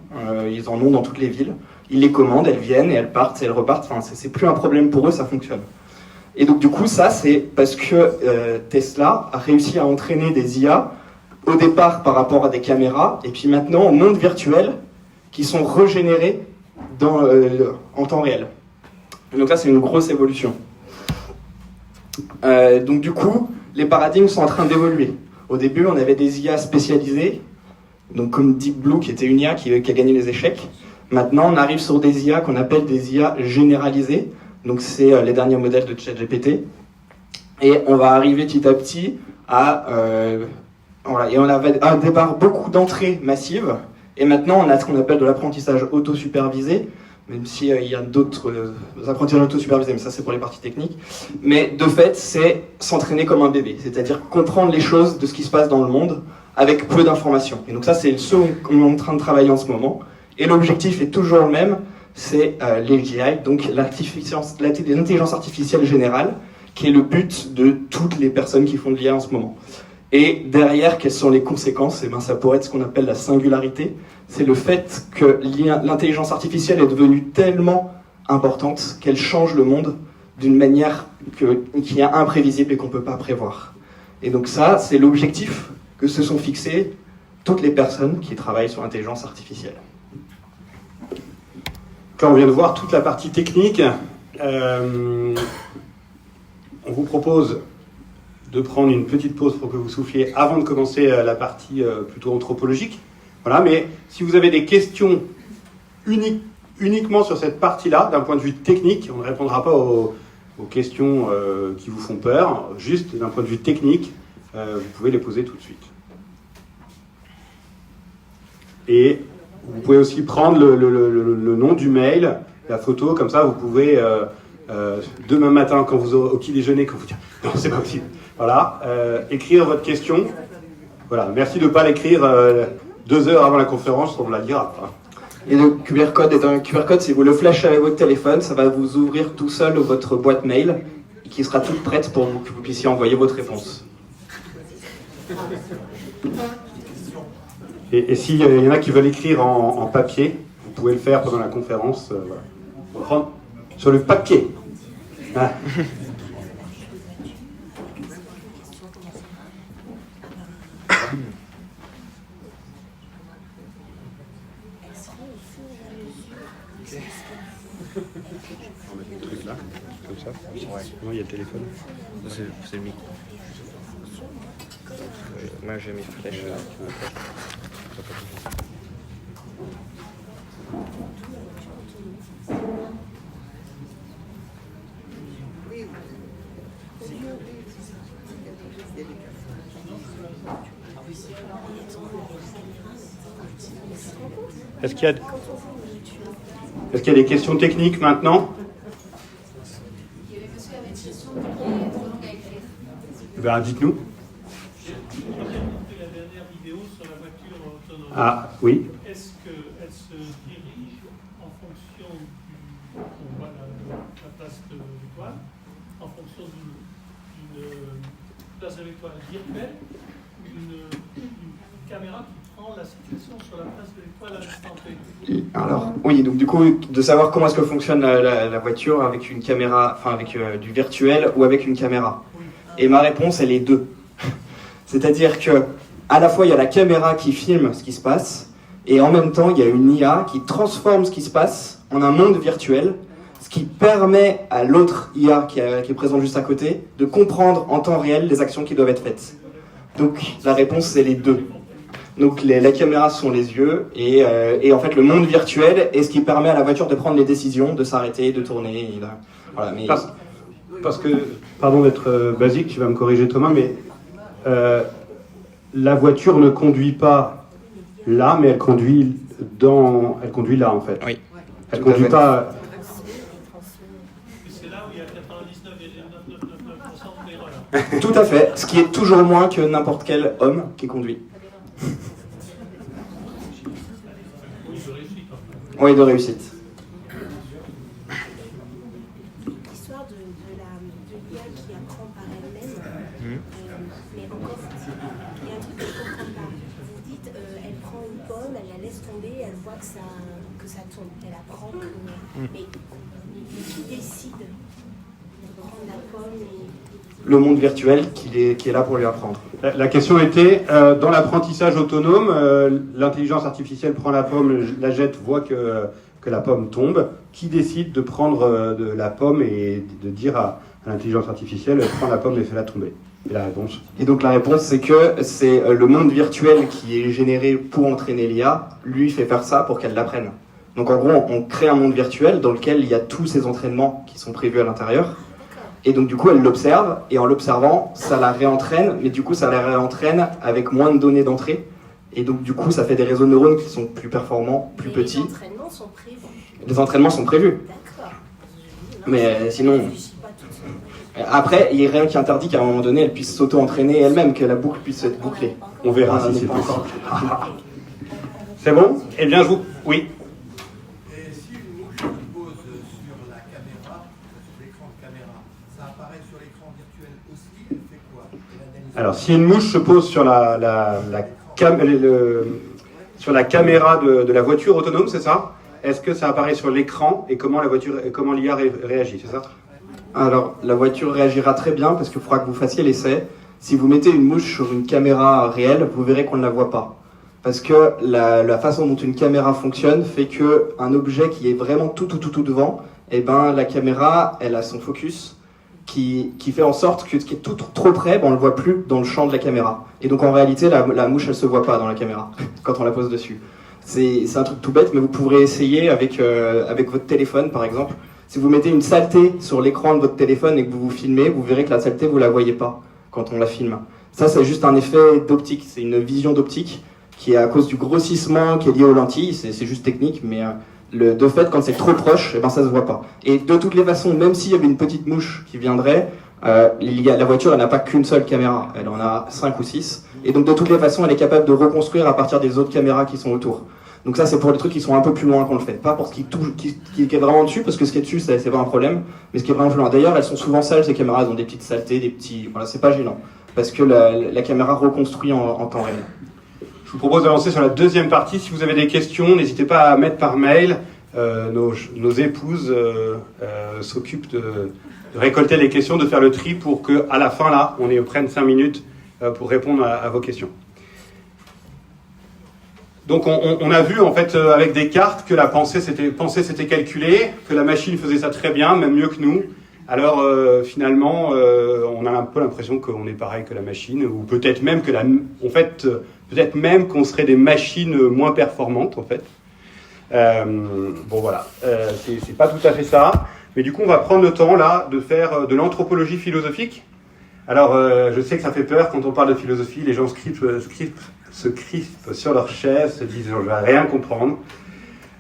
Ils en ont dans toutes les villes. Ils les commandent, elles viennent et elles partent et elles repartent. Enfin, c'est plus un problème pour eux, ça fonctionne. Et donc du coup, ça, c'est parce que Tesla a réussi à entraîner des IA au départ par rapport à des caméras, et puis maintenant au monde virtuel, qui sont régénérés en temps réel. Et donc là, c'est une grosse évolution. Donc du coup, les paradigmes sont en train d'évoluer. Au début, on avait des IA spécialisées, donc comme Deep Blue qui était une IA qui a gagné les échecs. Maintenant, on arrive sur des IA qu'on appelle des IA généralisées, donc c'est les derniers modèles de ChatGPT. Et on va arriver petit à petit à... voilà, et on avait un départ beaucoup d'entrées massives, et maintenant on a ce qu'on appelle de l'apprentissage auto-supervisé, même s'il y a d'autres apprentissages auto-supervisés, mais ça c'est pour les parties techniques. Mais de fait, c'est s'entraîner comme un bébé, c'est-à-dire comprendre les choses de ce qui se passe dans le monde avec peu d'informations. Et donc ça, c'est ce qu'on est en train de travailler en ce moment. Et l'objectif est toujours le même, c'est l'AGI, donc l'intelligence artificielle générale, qui est le but de toutes les personnes qui font de l'IA en ce moment. Et derrière, quelles sont les conséquences? Eh bien, ça pourrait être ce qu'on appelle la singularité. C'est le fait que l'intelligence artificielle est devenue tellement importante qu'elle change le monde d'une manière qui est imprévisible et qu'on ne peut pas prévoir. Et donc ça, c'est l'objectif que se sont fixés toutes les personnes qui travaillent sur l'intelligence artificielle. Quand on vient de voir toute la partie technique, on vous propose de prendre une petite pause pour que vous souffliez avant de commencer la partie plutôt anthropologique. Voilà, mais si vous avez des questions uniquement sur cette partie-là, d'un point de vue technique, on ne répondra pas aux questions qui vous font peur, juste d'un point de vue technique, vous pouvez les poser tout de suite. Et vous pouvez aussi prendre le nom du mail, la photo, comme ça vous pouvez, demain matin, quand vous au petit déjeuner, quand vous dites « Non, c'est pas possible », voilà, écrire votre question. Voilà, merci de ne pas l'écrire 2 heures avant la conférence, on la lira. Et le QR code est un QR code, si vous le flashez avec votre téléphone, ça va vous ouvrir tout seul votre boîte mail, qui sera toute prête pour que vous puissiez envoyer votre réponse. Et s'il y en a qui veulent écrire en papier, vous pouvez le faire pendant la conférence. Voilà. On va prendre sur le papier. Ah. On va mettre le truc là, comme ça. Ouais. Non, il y a le téléphone. C'est le micro. Moi j'ai mis flèche. Est-ce qu'il y a des questions techniques maintenant? Ben, dites-nous. Ah, oui. Est-ce qu'elle se dirige en fonction on voit la place de l'étoile, en fonction d'une place de l'étoile virtuelle, d'une caméra qui prend la situation sur la place de l'étoile à l'instant T? Alors, oui, donc du coup, de savoir comment est-ce que fonctionne la voiture avec une caméra, enfin avec du virtuel ou avec une caméra. Et ma réponse, elle est 2. C'est-à-dire que à la fois, il y a la caméra qui filme ce qui se passe, et en même temps, il y a une IA qui transforme ce qui se passe en un monde virtuel, ce qui permet à l'autre IA qui est présente juste à côté de comprendre en temps réel les actions qui doivent être faites. Donc, la réponse, c'est les 2. Donc, la caméra sont les yeux, et en fait, le monde virtuel est ce qui permet à la voiture de prendre les décisions, de s'arrêter, de tourner. Voilà, mais... Parce que, pardon d'être basique, tu vas me corriger Thomas, mais la voiture ne conduit pas là, mais elle conduit là en fait. Oui. Elle conduit pas. C'est là où il y a 99,999% d'erreurs. Tout à fait, ce qui est toujours moins que n'importe quel homme qui conduit. Oui, de réussite. L'histoire de l'IA qui apprend par elle-même, mais encore, il y a un truc que je ne comprends pas. Vous dites, elle prend une pomme, elle la laisse tomber, elle voit que ça tombe, elle apprend que... Mais qui décide de prendre la pomme et... Le monde virtuel qui est là pour lui apprendre. La question était, dans l'apprentissage autonome, l'intelligence artificielle prend la pomme, la jette, voit que la pomme tombe. Qui décide de prendre de la pomme et de dire à l'intelligence artificielle, prends la pomme et fais-la tomber? Et la réponse? Et donc la réponse, c'est que c'est le monde virtuel qui est généré pour entraîner l'IA, lui fait faire ça pour qu'elle l'apprenne. Donc en gros, on crée un monde virtuel dans lequel il y a tous ces entraînements qui sont prévus à l'intérieur. Et donc du coup, elle l'observe, et en l'observant, ça la réentraîne, mais du coup, ça la réentraîne avec moins de données d'entrée. Et donc du coup, ça fait des réseaux de neurones qui sont plus performants, plus petits. Les entraînements sont prévus. Les entraînements sont prévus. D'accord. Mais sinon... Après, il n'y a rien qui interdit qu'à un moment donné, elle puisse s'auto-entraîner elle-même, que la boucle puisse être bouclée. On verra si c'est possible. C'est bon? Eh bien, je vous... Oui. Et si une mouche se pose sur la caméra, sur l'écran de caméra, ça apparaît sur l'écran virtuel aussi, elle fait quoi? Alors, si une mouche se pose sur sur la caméra de la voiture autonome, c'est ça? Est-ce que ça apparaît sur l'écran et comment l'IA réagit, c'est ça? Alors, la voiture réagira très bien parce qu'il faudra que vous fassiez l'essai. Si vous mettez une mouche sur une caméra réelle, vous verrez qu'on ne la voit pas. Parce que la façon dont une caméra fonctionne fait qu'un objet qui est vraiment tout devant, eh ben, la caméra, elle a son focus qui fait en sorte que ce qui est tout trop près, ben, on ne le voit plus dans le champ de la caméra. Et donc en réalité, la mouche, elle se voit pas dans la caméra quand on la pose dessus. C'est un truc tout bête, mais vous pourrez essayer avec votre téléphone, par exemple. Si vous mettez une saleté sur l'écran de votre téléphone et que vous vous filmez, vous verrez que la saleté, vous la voyez pas quand on la filme. Ça, c'est juste un effet d'optique, c'est une vision d'optique qui est à cause du grossissement qui est lié aux lentilles, c'est juste technique, mais de fait, quand c'est trop proche, eh ben, ça se voit pas. Et de toutes les façons, même s'il y avait une petite mouche qui viendrait, la voiture, elle n'a pas qu'une seule caméra, elle en a 5 ou 6, et donc de toutes les façons, elle est capable de reconstruire à partir des autres caméras qui sont autour. Donc ça, c'est pour les trucs qui sont un peu plus loin qu'on le fait. Pas pour ce qui est vraiment dessus, parce que ce qui est dessus, c'est pas un problème, mais ce qui est vraiment plus loin. D'ailleurs, elles sont souvent sales, ces caméras, elles ont des petites saletés, des petits... Voilà, c'est pas gênant, parce que la caméra reconstruit en temps réel. Je vous propose d'avancer sur la deuxième partie. Si vous avez des questions, n'hésitez pas à mettre par mail. Nos épouses s'occupent de récolter les questions, de faire le tri pour qu'à la fin, là, on prenne 5 minutes pour répondre à vos questions. Donc on a vu en fait avec des cartes que la pensée c'était calculée, que la machine faisait ça très bien, même mieux que nous. Alors finalement on a un peu l'impression qu'on est pareil que la machine, ou peut-être même peut-être même qu'on serait des machines moins performantes en fait. Bon voilà, c'est pas tout à fait ça, mais du coup on va prendre le temps là de faire de l'anthropologie philosophique. Alors je sais que ça fait peur quand on parle de philosophie, les gens se crispent sur leur chaise, se disent je vais rien comprendre.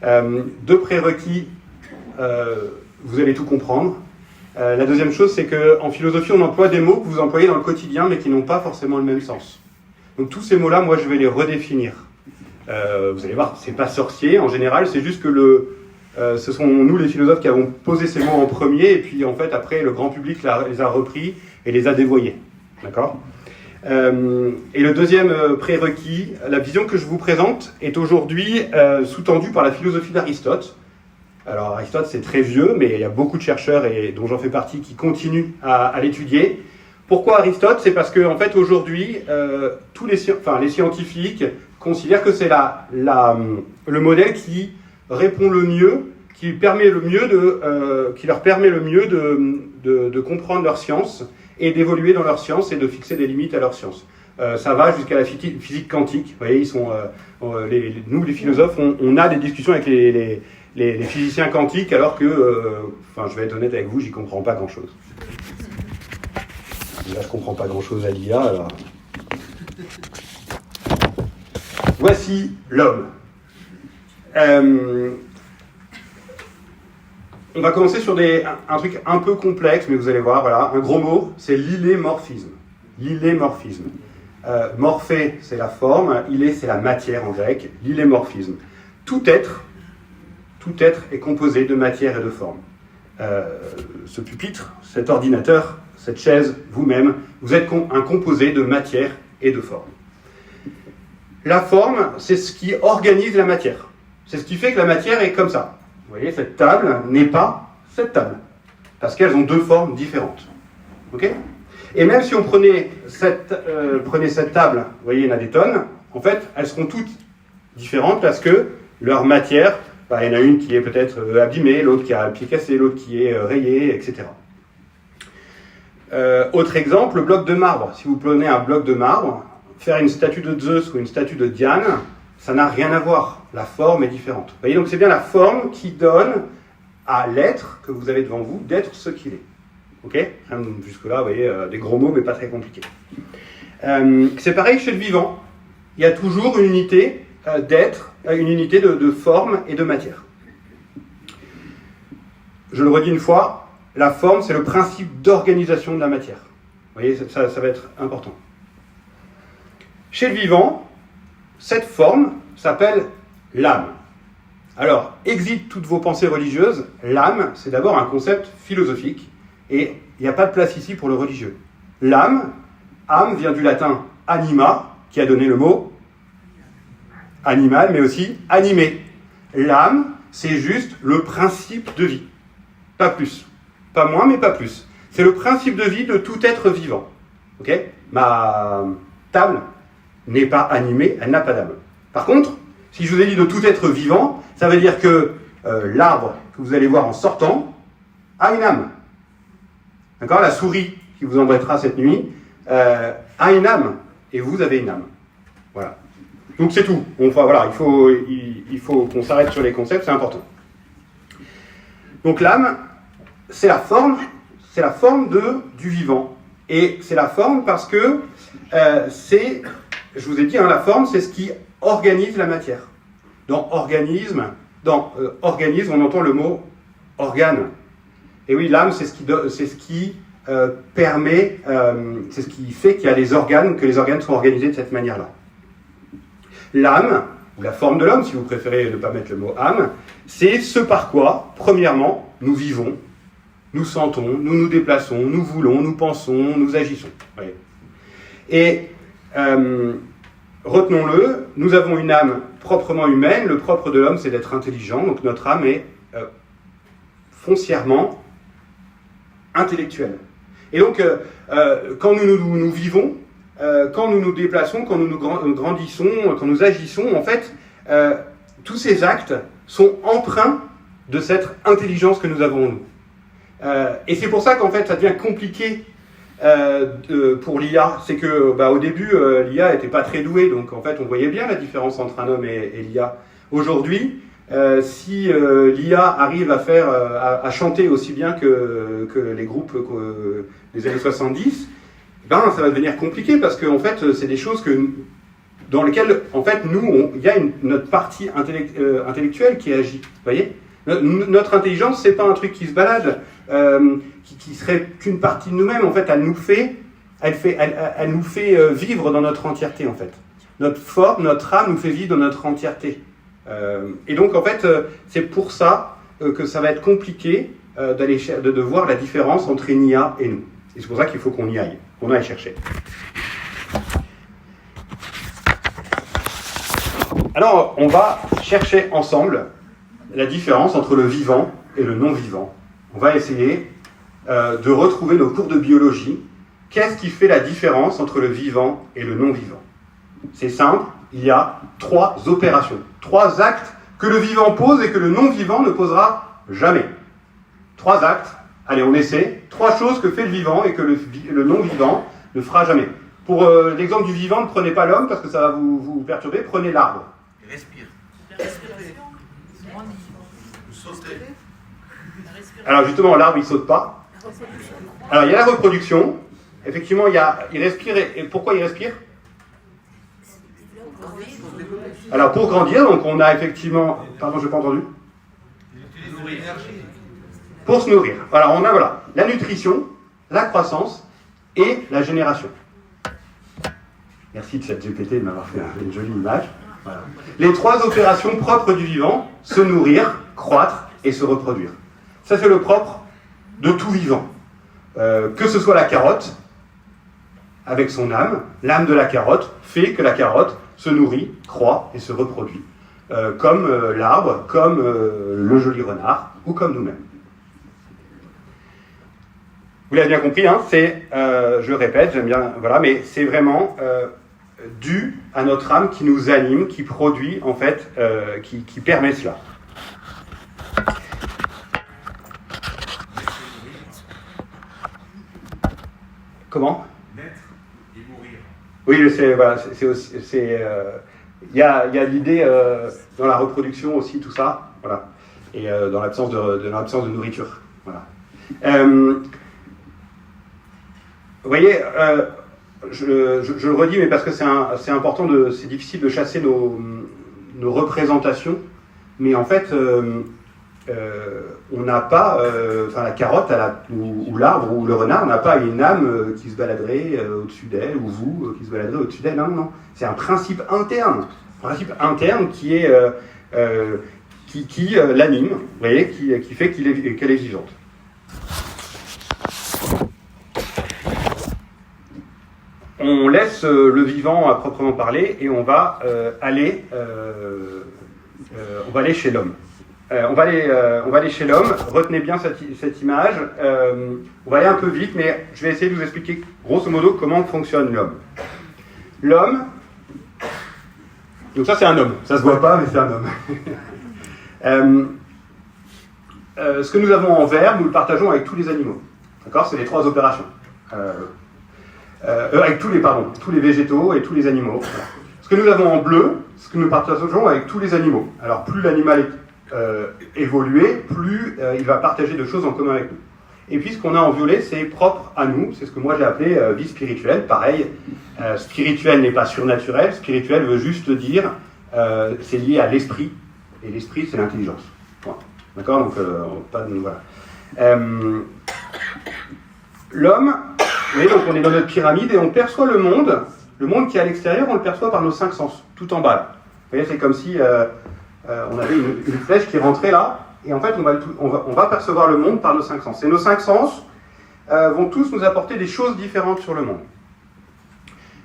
Deux prérequis, vous allez tout comprendre. La deuxième chose, c'est qu'en philosophie, on emploie des mots que vous employez dans le quotidien, mais qui n'ont pas forcément le même sens. Donc tous ces mots-là, moi, je vais les redéfinir. Vous allez voir, c'est pas sorcier en général, c'est juste que ce sont nous les philosophes qui avons posé ces mots en premier, et puis en fait après le grand public les a repris et les a dévoyés. D'accord ? Et le deuxième prérequis, la vision que je vous présente est aujourd'hui sous-tendue par la philosophie d'Aristote. Alors Aristote c'est très vieux, mais il y a beaucoup de chercheurs, et dont j'en fais partie, qui continuent à l'étudier. Pourquoi Aristote ? C'est parce que en fait aujourd'hui, tous les scientifiques considèrent que c'est le modèle qui répond le mieux, qui leur permet le mieux de comprendre leur science et d'évoluer dans leur science et de fixer des limites à leur science. Ça va jusqu'à la physique quantique. Vous voyez, nous les philosophes, on a des discussions avec les physiciens quantiques, alors que, je vais être honnête avec vous, j'y comprends pas grand-chose. Déjà, je comprends pas grand-chose à l'IA, alors... Voici l'homme. On va commencer sur un truc un peu complexe, mais vous allez voir, voilà, un gros mot, c'est l'illémorphisme. L'illémorphisme. Morphé, c'est la forme, illé, c'est la matière en grec, l'illémorphisme. Tout être est composé de matière et de forme. Ce pupitre, cet ordinateur, cette chaise, vous-même, vous êtes un composé de matière et de forme. La forme, c'est ce qui organise la matière. C'est ce qui fait que la matière est comme ça. Vous voyez, cette table n'est pas cette table, parce qu'elles ont deux formes différentes. Ok ? Et même si on prenait cette table, vous voyez, il y en a des tonnes, en fait, elles seront toutes différentes parce que leur matière, il y en a une qui est peut-être abîmée, l'autre qui a un pied cassé, l'autre qui est rayée, etc. Autre exemple, le bloc de marbre. Si vous prenez un bloc de marbre, faire une statue de Zeus ou une statue de Diane, ça n'a rien à voir. La forme est différente. Vous voyez, donc c'est bien la forme qui donne à l'être que vous avez devant vous d'être ce qu'il est. Ok ? Jusque-là, vous voyez, des gros mots, mais pas très compliqués. C'est pareil chez le vivant. Il y a toujours une unité d'être, une unité de forme et de matière. Je le redis une fois, la forme, c'est le principe d'organisation de la matière. Vous voyez, ça va être important. Chez le vivant, cette forme s'appelle l'âme. Alors, exit toutes vos pensées religieuses, l'âme, c'est d'abord un concept philosophique, et il n'y a pas de place ici pour le religieux. L'âme, âme vient du latin anima, qui a donné le mot animal, mais aussi animé. L'âme, c'est juste le principe de vie. Pas plus. Pas moins, mais pas plus. C'est le principe de vie de tout être vivant. Ok ? Ma table n'est pas animée, elle n'a pas d'âme. Par contre, si je vous ai dit de tout être vivant, ça veut dire que l'arbre que vous allez voir en sortant a une âme. D'accord ? La souris qui vous embêtera cette nuit a une âme, et vous avez une âme. Voilà. Donc c'est tout. Enfin, voilà, il faut qu'on s'arrête sur les concepts, c'est important. Donc l'âme, c'est la forme du vivant. Et c'est la forme parce que je vous ai dit, la forme, c'est ce qui organise la matière. Dans organisme, on entend le mot organe. Et oui, l'âme, c'est ce qui permet, c'est ce qui fait qu'il y a des organes, que les organes sont organisés de cette manière-là. L'âme, ou la forme de l'homme, si vous préférez ne pas mettre le mot âme, c'est ce par quoi, premièrement, nous vivons, nous sentons, nous nous déplaçons, nous voulons, nous pensons, nous agissons. Oui. Et retenons-le, nous avons une âme proprement humaine, le propre de l'homme c'est d'être intelligent, donc notre âme est foncièrement intellectuelle. Et donc, quand nous vivons, quand nous nous déplaçons, quand nous grandissons, quand nous agissons, en fait, tous ces actes sont empreints de cette intelligence que nous avons en nous. Et c'est pour ça qu'en fait, ça devient compliqué pour l'IA. C'est que, au début, l'IA n'était pas très douée, donc en fait, on voyait bien la différence entre un homme et l'IA. Aujourd'hui, si l'IA arrive à chanter aussi bien que les groupes des années 70, ça va devenir compliqué parce que en fait, c'est des choses dans lesquelles, en fait, il y a notre partie intellectuelle qui agit. Vous voyez ? Notre intelligence, c'est pas un truc qui se balade, qui serait qu'une partie de nous-mêmes. En fait, elle nous fait vivre dans notre entièreté. En fait, notre forme, notre âme nous fait vivre dans notre entièreté. Et donc, en fait, c'est pour ça que ça va être compliqué de voir la différence entre une IA et nous. Et c'est pour ça qu'il faut qu'on aille chercher. Alors, on va chercher ensemble la différence entre le vivant et le non-vivant. On va essayer de retrouver nos cours de biologie. Qu'est-ce qui fait la différence entre le vivant et le non-vivant ? C'est simple, il y a 3 opérations, 3 actes que le vivant pose et que le non-vivant ne posera jamais. 3 actes, allez on essaie, 3 choses que fait le vivant et que le non-vivant ne fera jamais. Pour l'exemple du vivant, ne prenez pas l'homme parce que ça va vous perturber, prenez l'arbre. Il respire. Alors justement, l'arbre il saute pas. Alors il y a la reproduction. Effectivement, il respire. Et pourquoi il respire ? Alors pour grandir, donc on a effectivement. Pardon, je n'ai pas entendu. Pour se nourrir. Alors on a la nutrition, la croissance et la génération. Merci de cette GPT de m'avoir fait une jolie image. Voilà. Les 3 opérations propres du vivant, se nourrir, croître et se reproduire. Ça c'est le propre de tout vivant. Que ce soit la carotte, avec son âme, l'âme de la carotte fait que la carotte se nourrit, croît et se reproduit. Comme l'arbre, comme le joli renard, ou comme nous-mêmes. Vous l'avez bien compris, hein, je répète, j'aime bien, mais c'est vraiment dû à notre âme qui nous anime, qui produit, en fait, qui permet cela. Comment? Naître et mourir. Oui, je sais, voilà, il y a l'idée dans la reproduction aussi, tout ça, voilà, et dans l'absence de nourriture, voilà. Vous voyez, je le redis, mais parce que c'est important, c'est difficile de chasser nos représentations, mais en fait, on n'a pas, la carotte ou l'arbre ou le renard n'a pas une âme qui se baladerait au-dessus d'elle, ou vous qui se baladerez au-dessus d'elle. Non, non, c'est un principe interne qui est qui l'anime, vous voyez, qui fait qu'elle est vivante. On laisse le vivant à proprement parler et on va aller chez l'homme. On va aller chez l'homme. Retenez bien cette image. On va aller un peu vite, mais je vais essayer de vous expliquer grosso modo comment fonctionne l'homme. L'homme, donc ça c'est un homme. Ça se voit pas, mais c'est un homme. Ce que nous avons en vert, nous le partageons avec tous les animaux. D'accord ? C'est les 3 opérations. Avec tous les végétaux et tous les animaux. Voilà. Ce que nous avons en bleu, ce que nous partageons avec tous les animaux. Alors plus l'animal est évolué, plus il va partager de choses en commun avec nous. Et puis ce qu'on a en violet, c'est propre à nous, c'est ce que moi j'ai appelé vie spirituelle. Pareil, spirituel n'est pas surnaturel, spirituel veut juste dire c'est lié à l'esprit, et l'esprit c'est l'intelligence. Voilà. D'accord ? Donc voilà. L'homme, vous voyez, donc on est dans notre pyramide et on perçoit le monde qui est à l'extérieur, on le perçoit par nos 5 sens, tout en bas. Vous voyez, c'est comme si on avait une flèche qui rentrait là, et en fait on va percevoir le monde par nos 5 sens. Et nos 5 sens vont tous nous apporter des choses différentes sur le monde.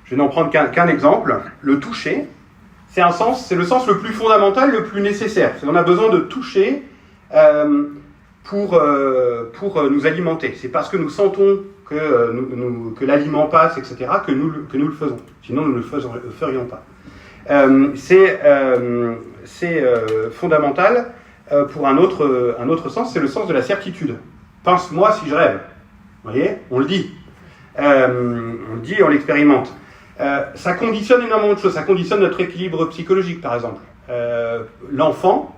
Je vais n'en prendre qu'un exemple. Le toucher, c'est le sens le plus fondamental, le plus nécessaire. On a besoin de toucher pour nous alimenter. C'est parce que nous sentons que l'aliment passe, etc., que nous le faisons. Sinon, nous ne le ferions pas. C'est fondamental pour un autre sens, c'est le sens de la certitude. Pince-moi si je rêve. Vous voyez ? On le dit. On le dit et on l'expérimente. Ça conditionne énormément de choses. Ça conditionne notre équilibre psychologique, par exemple. L'enfant,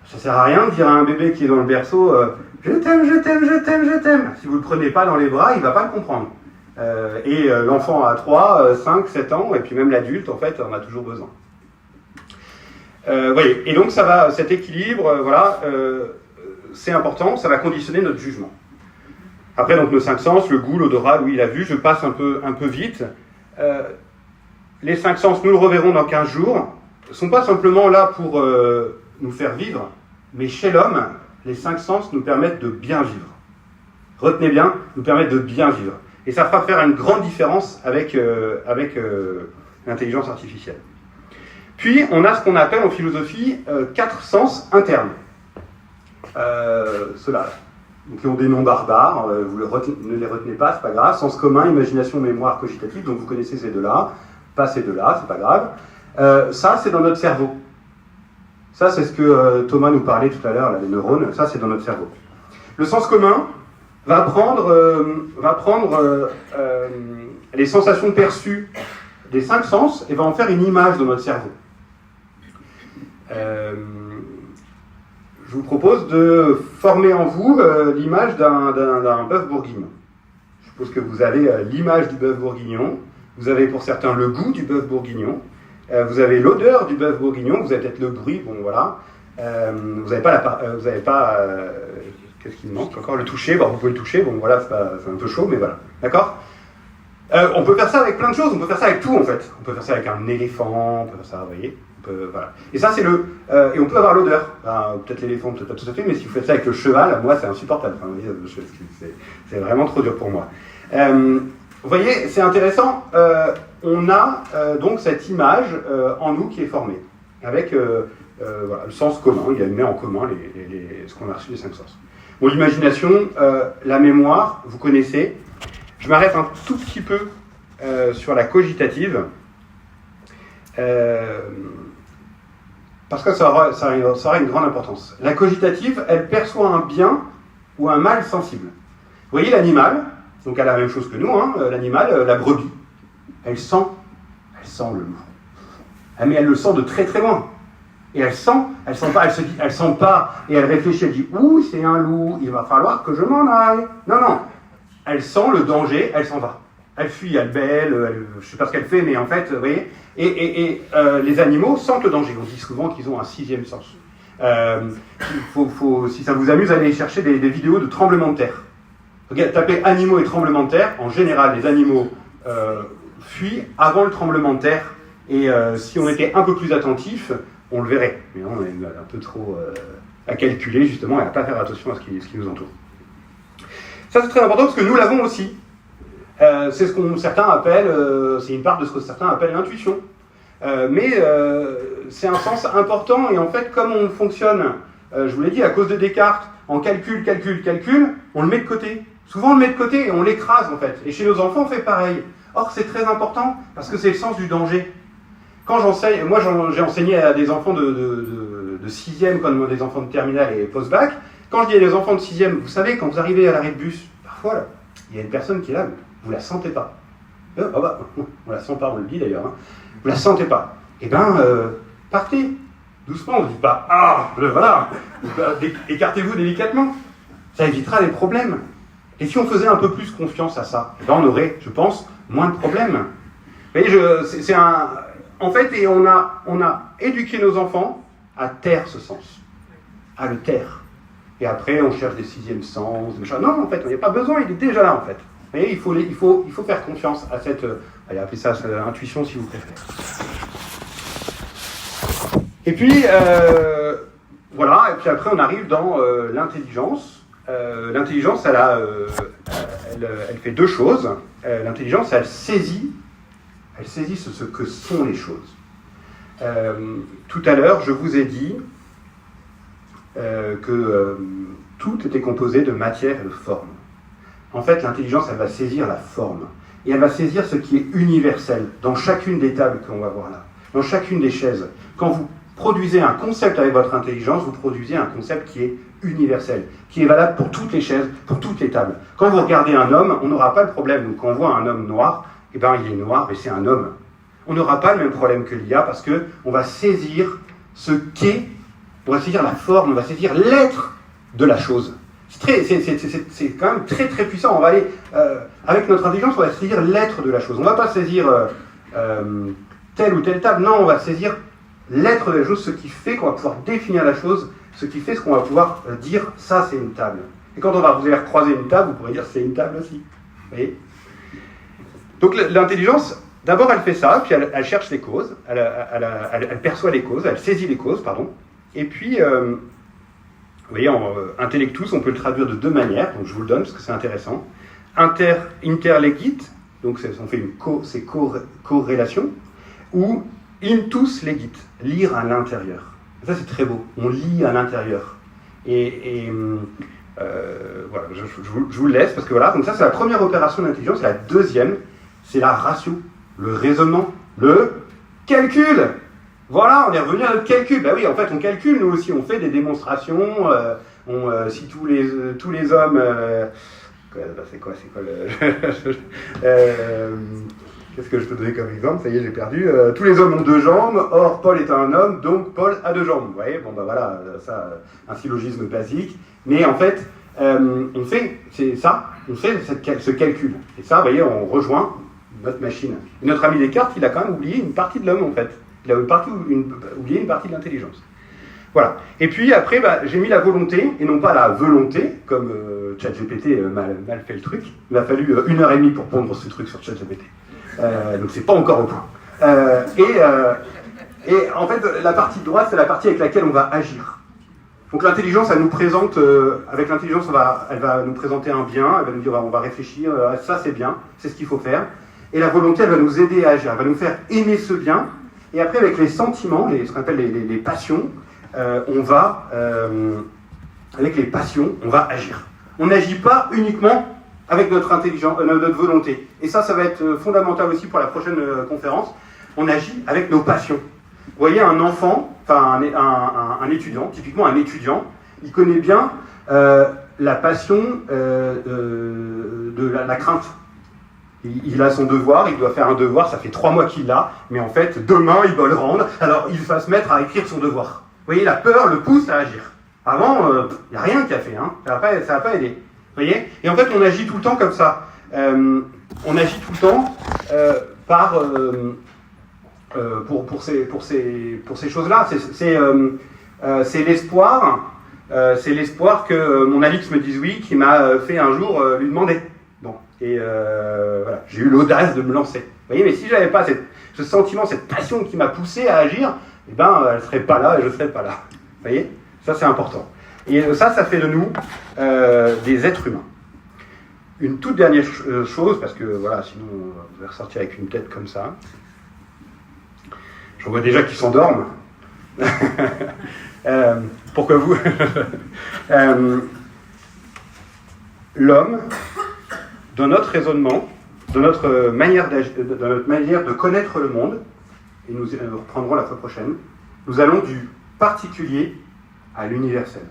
ça sert à rien de dire à un bébé qui est dans le berceau je t'aime, je t'aime, je t'aime, je t'aime. Si vous ne le prenez pas dans les bras, il ne va pas le comprendre. Et l'enfant a 3, 5, 7 ans, et puis même l'adulte, en fait, en a toujours besoin. Voyez. Et donc cet équilibre, c'est important, ça va conditionner notre jugement. Après, donc nos 5 sens, le goût, l'odorat, l'ouïe, la vue, je passe un peu vite. Les 5 sens, nous le reverrons dans 15 jours, ne sont pas simplement là pour nous faire vivre, mais chez l'homme, les 5 sens nous permettent de bien vivre. Retenez bien, nous permettent de bien vivre. Et ça fera faire une grande différence avec l'intelligence artificielle. Puis, on a ce qu'on appelle en philosophie 4 sens internes. Ceux-là, qui ont des noms barbares, vous ne les retenez pas, c'est pas grave. Sens commun, imagination, mémoire, cogitatif, donc vous connaissez ces deux-là, pas ces deux-là, c'est pas grave. Ça, c'est dans notre cerveau. Ça, c'est ce que Thomas nous parlait tout à l'heure, là, les neurones, ça, c'est dans notre cerveau. Le sens commun va prendre les sensations perçues des 5 sens et va en faire une image dans notre cerveau. Je vous propose de former en vous l'image d'un bœuf bourguignon. Je suppose que vous avez l'image du bœuf bourguignon, vous avez pour certains le goût du bœuf bourguignon, vous avez l'odeur du bœuf bourguignon, vous avez peut-être le bruit, bon voilà. Vous n'avez pas, qu'est-ce qui me manque encore ? Le toucher, bon, vous pouvez le toucher, bon voilà, c'est un peu chaud, mais voilà. D'accord ? On peut faire ça avec plein de choses, on peut faire ça avec tout en fait. On peut faire ça avec un éléphant, on peut faire ça, vous voyez. Voilà. Et ça c'est et on peut avoir l'odeur. Peut-être l'éléphant, peut-être pas tout à fait, mais si vous faites ça avec le cheval, moi c'est insupportable. Enfin, vous voyez, c'est vraiment trop dur pour moi. Vous voyez, c'est intéressant. On a donc cette image en nous qui est formée avec le sens commun. Il met en commun ce qu'on a reçu des 5 sens. Bon, l'imagination, la mémoire, vous connaissez. Je m'arrête un tout petit peu sur la cogitative. Parce que ça aura une grande importance. La cogitative, elle perçoit un bien ou un mal sensible. Vous voyez l'animal, Donc elle a la même chose que nous, hein, l'animal, la brebis. Elle sent le loup. Mais elle le sent de très très loin. Et elle sent pas, elle se dit, elle sent pas, et elle réfléchit, elle dit, ouh, c'est un loup, il va falloir que je m'en aille. Non. Elle sent le danger, elle s'en va. Elle fuit, elle bêle, je sais pas ce qu'elle fait, mais en fait, vous voyez, et les animaux sentent le danger. On dit souvent qu'ils ont un sixième sens. Si ça vous amuse, allez chercher des vidéos de tremblements de terre. Regardez, tapez animaux et tremblements de terre. En général, les animaux fuient avant le tremblement de terre. Et si on était un peu plus attentif, on le verrait. Mais on est un peu trop à calculer, justement, et à ne pas faire attention à ce qui nous entoure. Ça, c'est très important parce que nous l'avons aussi. C'est ce que certains appellent, c'est une part de ce que certains appellent l'intuition. Mais c'est un sens important, et en fait, comme on fonctionne, je vous l'ai dit, à cause de Descartes, en calcul, on le met de côté. Souvent, on le met de côté et on l'écrase, en fait. Et chez nos enfants, on fait pareil. Or, c'est très important, parce que c'est le sens du danger. Quand j'enseigne, moi j'ai enseigné à des enfants de 6e, comme des enfants de terminale et post-bac. Quand je dis à des enfants de 6e, vous savez, quand vous arrivez à l'arrêt de bus, parfois, là, il y a une personne qui est là, vous la sentez pas. On la sent pas, on le dit d'ailleurs. Hein. Vous la sentez pas. Eh ben, partez. Doucement, on ne dit pas, voilà, écartez-vous délicatement. Ça évitera les problèmes. Et si on faisait un peu plus confiance à ça, eh ben on aurait, je pense, moins de problèmes. Vous voyez, en fait, et on a éduqué nos enfants à taire ce sens, à le taire. Et après, on cherche des sixièmes sens, machin. Non, en fait, on n'y a pas besoin, il est déjà là, en fait. Vous voyez, il faut faire confiance à cette, allez, appelez ça intuition si vous préférez. Et puis, voilà, et puis après, on arrive dans l'intelligence. L'intelligence, elle fait deux choses. L'intelligence, elle saisit ce que sont les choses. Tout à l'heure, je vous ai dit que tout était composé de matière et de forme. En fait, l'intelligence, elle va saisir la forme. Et elle va saisir ce qui est universel dans chacune des tables qu'on va voir là, dans chacune des chaises. Quand vous produisez un concept avec votre intelligence, vous produisez un concept qui est universel, qui est valable pour toutes les chaises, pour toutes les tables. Quand vous regardez un homme, on n'aura pas le problème. Donc, quand on voit un homme noir, eh ben, il est noir, mais c'est un homme. On n'aura pas le même problème que l'IA parce qu'on va saisir ce qu'est, on va saisir la forme, on va saisir l'être de la chose. C'est quand même très très puissant. On va aller, avec notre intelligence, on va saisir l'être de la chose. On ne va pas saisir telle ou telle table, non, on va saisir l'être de la chose, ce qui fait qu'on va pouvoir définir la chose, ce qui fait ce qu'on va pouvoir dire, ça c'est une table. Et quand vous allez recroiser une table, vous pourrez dire c'est une table aussi. Vous voyez ? Donc l'intelligence, d'abord elle fait ça, puis elle cherche les causes, elle perçoit les causes, elle saisit les causes, pardon. Et puis, vous voyez, en intellectus, on peut le traduire de deux manières, donc je vous le donne parce que c'est intéressant. Interlegit, donc on fait c'est corrélation, ou intus legit, lire à l'intérieur. Ça c'est très beau, on lit à l'intérieur. Et voilà, je vous le laisse parce que voilà, donc ça c'est la première opération d'intelligence, et la deuxième, c'est la ratio, le raisonnement, le calcul. Voilà, on est revenu à notre calcul. Ben oui, en fait, on calcule, nous aussi, on fait des démonstrations, si tous les hommes... c'est quoi qu'est-ce que je peux donner comme exemple ? Ça y est, j'ai perdu. Tous les hommes ont deux jambes, or Paul est un homme, donc Paul a deux jambes. Vous voyez, bon ben voilà, ça, un syllogisme basique. Mais en fait, on fait ce calcul. Et ça, vous voyez, on rejoint notre machine. Et notre ami Descartes, il a quand même oublié une partie de l'homme, en fait. Il a oublié une partie de l'intelligence. Voilà. Et puis après, j'ai mis la volonté, et non pas la volonté, comme ChatGPT mal fait le truc. Il m'a fallu 1h30 pour pondre ce truc sur ChatGPT. Donc c'est pas encore au point. Et en fait, la partie droite, c'est la partie avec laquelle on va agir. Donc l'intelligence, elle nous présente, avec l'intelligence, elle va nous présenter un bien, elle va nous dire, on va réfléchir, ça c'est bien, c'est ce qu'il faut faire. Et la volonté, elle va nous aider à agir, elle va nous faire aimer ce bien. Et après, avec les sentiments, ce qu'on appelle les passions, avec les passions, on va agir. On n'agit pas uniquement avec notre intelligence, notre volonté. Et ça va être fondamental aussi pour la prochaine conférence. On agit avec nos passions. Vous voyez, un enfant, enfin un étudiant, typiquement un étudiant, il connaît bien la passion de la crainte. Il a son devoir, il doit faire un devoir, ça fait 3 mois qu'il l'a, mais en fait, demain, il doit le rendre, alors il va se mettre à écrire son devoir. Vous voyez, la peur le pousse à agir. Avant, il n'y a rien qui a fait, hein. Ça va pas aidé. Vous voyez? Et en fait, on agit tout le temps comme ça. On agit tout le temps pour ces choses-là. C'est l'espoir. C'est l'espoir que mon Alix me dise oui, qui m'a fait un jour lui demander. Bon, et voilà, j'ai eu l'audace de me lancer. Vous voyez, mais si j'avais pas ce sentiment, cette passion qui m'a poussé à agir, eh ben, elle serait pas là et je serais pas là. Vous voyez, ça c'est important. Et ça fait de nous des êtres humains. Une toute dernière chose, parce que voilà, sinon vous allez ressortir avec une tête comme ça. Je vois déjà qu'ils s'endorment. Pourquoi vous L'homme, dans notre raisonnement, dans notre manière de connaître le monde, et nous reprendrons la fois prochaine, nous allons du particulier à l'universel.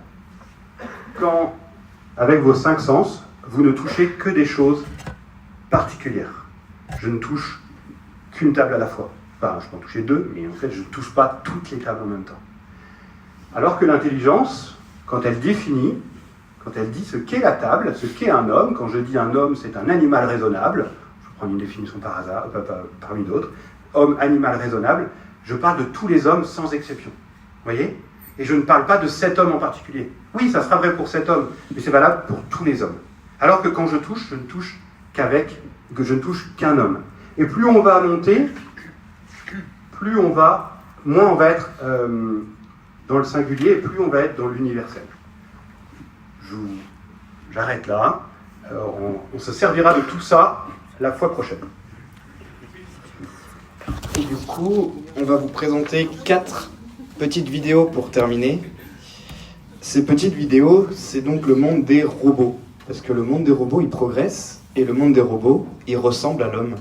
Quand, avec vos 5 sens, vous ne touchez que des choses particulières. Je ne touche qu'une table à la fois. Enfin, je peux en toucher 2, mais en fait, je ne touche pas toutes les tables en même temps. Alors que l'intelligence, quand elle définit, quand elle dit ce qu'est la table, ce qu'est un homme, quand je dis un homme, c'est un animal raisonnable, je prends une définition par hasard, parmi d'autres, homme, animal raisonnable, je parle de tous les hommes sans exception. Vous voyez ? Et je ne parle pas de cet homme en particulier. Oui, ça sera vrai pour cet homme, mais c'est valable pour tous les hommes. Alors que quand je ne touche qu'un homme. Et plus on va monter, moins on va être dans le singulier, et plus on va être dans l'universel. J'arrête là. On se servira de tout ça la fois prochaine. Et du coup, on va vous présenter 4 petites vidéos pour terminer. Ces petites vidéos, c'est donc le monde des robots. Parce que le monde des robots, il progresse, et le monde des robots, il ressemble à l'homme.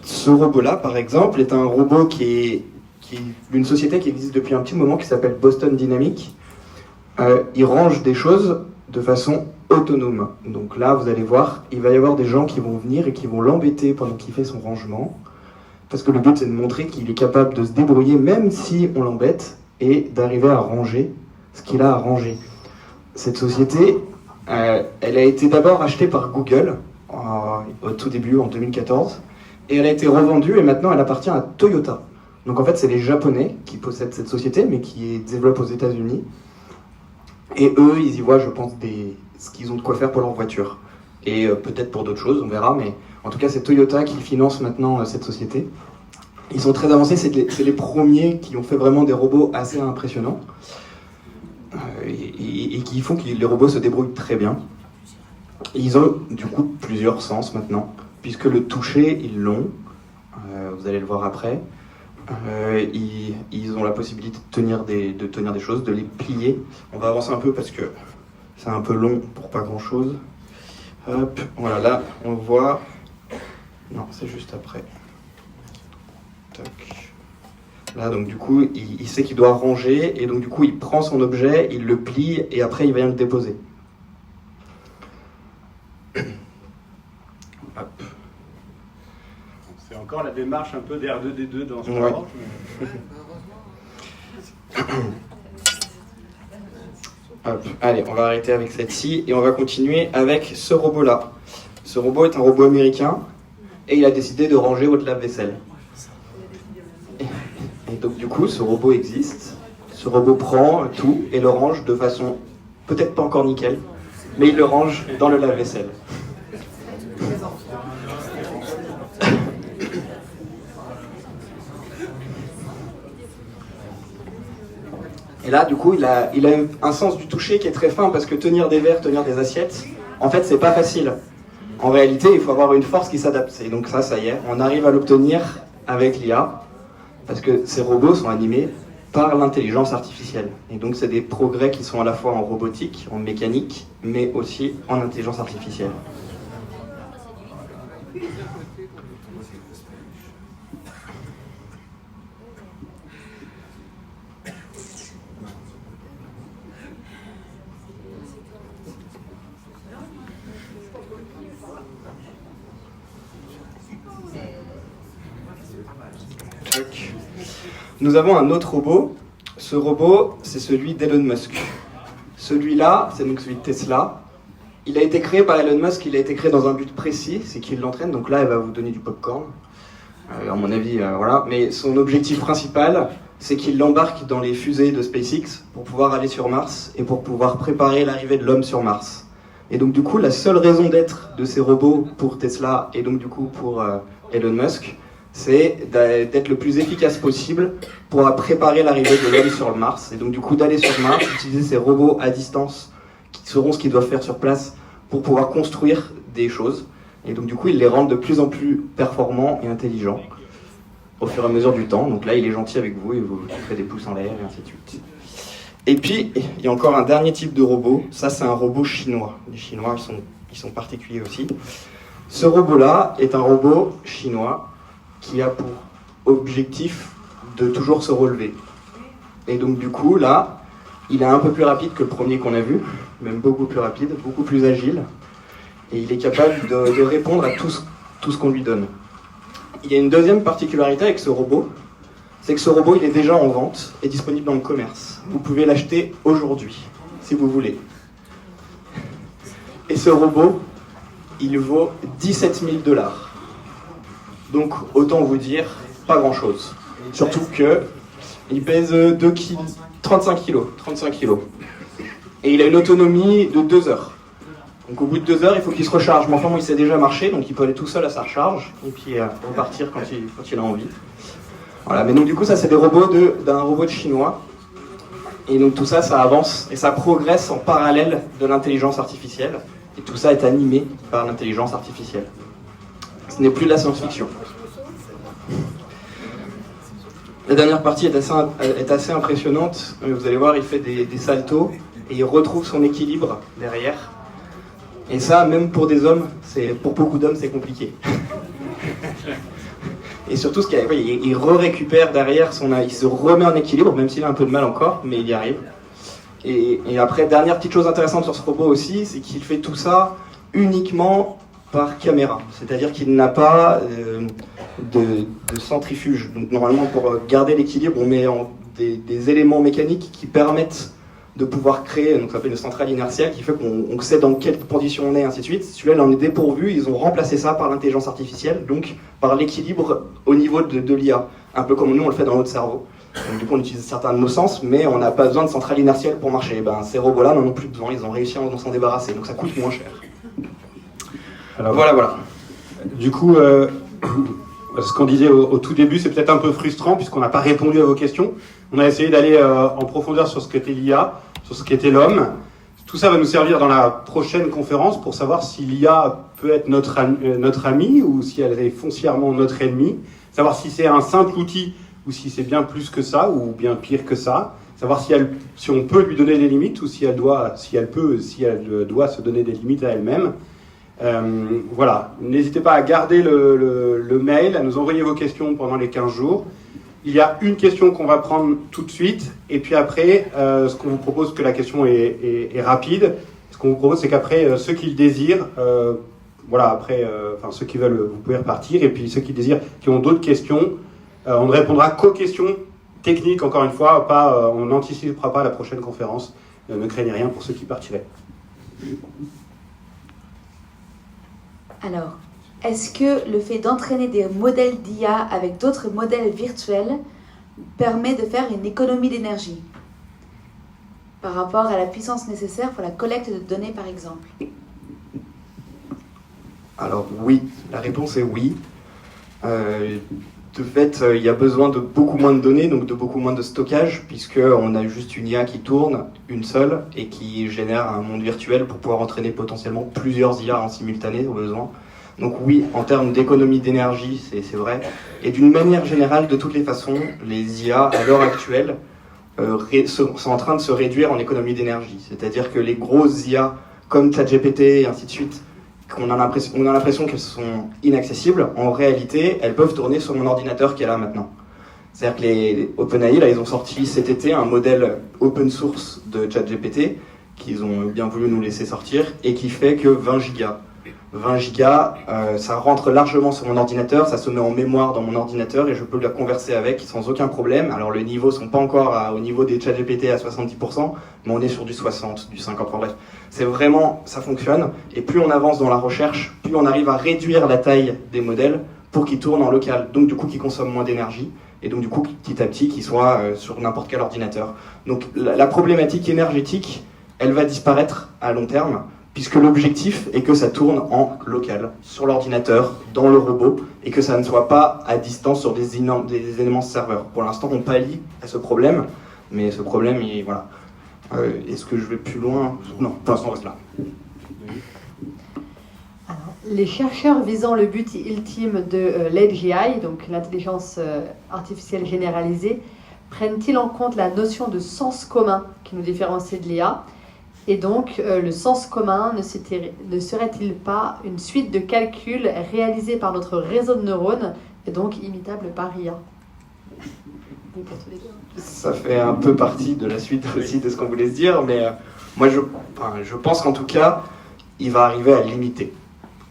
Ce robot-là, par exemple, est un robot qui est d'une société qui existe depuis un petit moment, qui s'appelle Boston Dynamics. Il range des choses de façon autonome. Donc là, vous allez voir, il va y avoir des gens qui vont venir et qui vont l'embêter pendant qu'il fait son rangement. Parce que le but, c'est de montrer qu'il est capable de se débrouiller, même si on l'embête, et d'arriver à ranger ce qu'il a à ranger. Cette société, elle a été d'abord achetée par Google, au tout début, en 2014, et elle a été revendue, et maintenant elle appartient à Toyota. Donc en fait, c'est les Japonais qui possèdent cette société, mais qui développent aux États-Unis. Et eux, ils y voient, je pense, ce qu'ils ont de quoi faire pour leur voiture. Et peut-être pour d'autres choses, on verra, mais en tout cas, c'est Toyota qui finance maintenant cette société. Ils sont très avancés, c'est les premiers qui ont fait vraiment des robots assez impressionnants. Et qui font que les robots se débrouillent très bien. Et ils ont du coup plusieurs sens maintenant, puisque le toucher, ils l'ont. Vous allez le voir après. Ils ont la possibilité de tenir des choses, de les plier. On va avancer un peu parce que c'est un peu long pour pas grand chose. Hop, voilà, là on voit. Non, c'est juste après. Tac. Là, donc du coup, il sait qu'il doit ranger, et donc du coup, il prend son objet, il le plie, et après, il vient le déposer. Hop. C'est encore la démarche un peu d'R2D2 dans ce ouais. genre. Hop. Allez, on va arrêter avec celle-ci, et on va continuer avec ce robot-là. Ce robot est un robot américain, et il a décidé de ranger votre lave-vaisselle. Et donc du coup, ce robot existe. Ce robot prend tout et le range de façon peut-être pas encore nickel, mais il le range dans le lave-vaisselle. Et là, du coup, il a un sens du toucher qui est très fin, parce que tenir des verres, tenir des assiettes, en fait, c'est pas facile. En réalité, il faut avoir une force qui s'adapte. Et donc ça y est, on arrive à l'obtenir avec l'IA. Parce que ces robots sont animés par l'intelligence artificielle. Et donc c'est des progrès qui sont à la fois en robotique, en mécanique, mais aussi en intelligence artificielle. Nous avons un autre robot. Ce robot, c'est celui d'Elon Musk. Celui-là, c'est donc celui de Tesla. Il a été créé par Elon Musk, il a été créé dans un but précis, c'est qu'il l'entraîne. Donc là, elle va vous donner du popcorn. À mon avis, voilà. Mais son objectif principal, c'est qu'il l'embarque dans les fusées de SpaceX pour pouvoir aller sur Mars et pour pouvoir préparer l'arrivée de l'homme sur Mars. Et donc du coup, la seule raison d'être de ces robots pour Tesla et donc du coup pour Elon Musk, c'est d'être le plus efficace possible pour préparer l'arrivée de l'homme sur le Mars. Et donc du coup, d'aller sur Mars, utiliser ces robots à distance qui sauront ce qu'ils doivent faire sur place pour pouvoir construire des choses. Et donc du coup, ils les rendent de plus en plus performants et intelligents au fur et à mesure du temps. Donc là, il est gentil avec vous, il vous fait des pouces en l'air et ainsi de suite. Et puis, il y a encore un dernier type de robot. Ça, c'est un robot chinois. Les Chinois, ils sont particuliers aussi. Ce robot-là est un robot chinois qui a pour objectif de toujours se relever. Et donc du coup, là, il est un peu plus rapide que le premier qu'on a vu, même beaucoup plus rapide, beaucoup plus agile. Et il est capable de répondre à tout ce qu'on lui donne. Il y a une deuxième particularité avec ce robot, c'est que ce robot, il est déjà en vente et disponible dans le commerce. Vous pouvez l'acheter aujourd'hui, si vous voulez. Et ce robot, il vaut 17 000 $. Donc, autant vous dire, pas grand-chose. Surtout que il pèse 35 kilos. Et il a une autonomie de 2 heures. Donc au bout de 2 heures, il faut qu'il se recharge. Mais enfin, il sait déjà marcher, donc il peut aller tout seul à sa recharge, et puis repartir quand il a envie. Voilà, mais donc du coup, ça c'est des robots d'un robot chinois. Et donc tout ça, ça avance et ça progresse en parallèle de l'intelligence artificielle. Et tout ça est animé par l'intelligence artificielle. Ce n'est plus de la science-fiction. La dernière partie est assez impressionnante. Vous allez voir, il fait des saltos et il retrouve son équilibre derrière. Et ça, même pour des hommes, pour beaucoup d'hommes, c'est compliqué. Et surtout, il récupère derrière, il se remet en équilibre, même s'il a un peu de mal encore, mais il y arrive. Et après, dernière petite chose intéressante sur ce robot aussi, c'est qu'il fait tout ça uniquement par caméra. C'est-à-dire qu'il n'a pas de centrifuge. Donc normalement, pour garder l'équilibre, on met des éléments mécaniques qui permettent de pouvoir créer, donc ça s'appelle une centrale inertielle, qui fait qu'on sait dans quelle condition on est, ainsi de suite. Celui-là, il en est dépourvu, ils ont remplacé ça par l'intelligence artificielle, donc par l'équilibre au niveau de l'IA, un peu comme nous on le fait dans notre cerveau. Donc, du coup, on utilise certains de nos sens, mais on n'a pas besoin de centrale inertielle pour marcher. Ces robots-là n'en ont plus besoin, ils ont réussi à s'en débarrasser, donc ça coûte moins cher. Alors, voilà. Du coup, ce qu'on disait au tout début, c'est peut-être un peu frustrant puisqu'on n'a pas répondu à vos questions. On a essayé d'aller en profondeur sur ce qu'était l'IA, sur ce qu'était l'homme. Tout ça va nous servir dans la prochaine conférence pour savoir si l'IA peut être notre ami ou si elle est foncièrement notre ennemi. Savoir si c'est un simple outil ou si c'est bien plus que ça ou bien pire que ça. Savoir si on peut lui donner des limites ou si elle doit se donner des limites à elle-même. Voilà, n'hésitez pas à garder le mail, à nous envoyer vos questions pendant les 15 jours. Il y a une question qu'on va prendre tout de suite, et puis après, ce qu'on vous propose, que la question est rapide, ce qu'on vous propose, c'est qu'après, ceux qui le désirent, ceux qui veulent, vous pouvez repartir, et puis ceux qui désirent, qui ont d'autres questions, on ne répondra qu'aux questions techniques, encore une fois, on n'anticipera pas la prochaine conférence, ne craignez rien pour ceux qui partiraient. Alors, est-ce que le fait d'entraîner des modèles d'IA avec d'autres modèles virtuels permet de faire une économie d'énergie par rapport à la puissance nécessaire pour la collecte de données, par exemple? Alors oui, la réponse est oui. De fait, il y a besoin de beaucoup moins de données, donc de beaucoup moins de stockage, puisqu'on a juste une IA qui tourne, une seule, et qui génère un monde virtuel pour pouvoir entraîner potentiellement plusieurs IA en simultané au besoin. Donc oui, en termes d'économie d'énergie, c'est vrai. Et d'une manière générale, de toutes les façons, les IA, à l'heure actuelle, sont en train de se réduire en économie d'énergie. C'est-à-dire que les grosses IA, comme ChatGPT et ainsi de suite, on a l'impression qu'elles sont inaccessibles, en réalité, elles peuvent tourner sur mon ordinateur qui est là maintenant. C'est-à-dire que les OpenAI, là, ils ont sorti cet été un modèle open source de ChatGPT qu'ils ont bien voulu nous laisser sortir et qui fait que 20 gigas. 20 gigas, ça rentre largement sur mon ordinateur, ça se met en mémoire dans mon ordinateur et je peux la converser avec sans aucun problème. Alors les niveaux sont pas encore au niveau des ChatGPT à 70%, mais on est sur du 60, du 50, enfin bref. C'est vraiment, ça fonctionne, et plus on avance dans la recherche, plus on arrive à réduire la taille des modèles pour qu'ils tournent en local, donc du coup qu'ils consomment moins d'énergie, et donc du coup petit à petit qu'ils soient sur n'importe quel ordinateur. Donc la problématique énergétique, elle va disparaître à long terme, puisque l'objectif est que ça tourne en local, sur l'ordinateur, dans le robot, et que ça ne soit pas à distance sur des éléments serveurs. Pour l'instant, on pallie à ce problème, mais ce problème, voilà. Est-ce que je vais plus loin? Non, pour l'instant, on reste là. Alors, les chercheurs visant le but ultime de l'AGI, donc l'intelligence artificielle généralisée, prennent-ils en compte la notion de sens commun qui nous différencie de l'IA? Et donc, le sens commun ne serait-il pas une suite de calculs réalisés par notre réseau de neurones et donc imitable par IA? Ça fait un peu partie de la suite aussi de ce qu'on voulait se dire, mais moi je pense qu'en tout cas, il va arriver à limiter.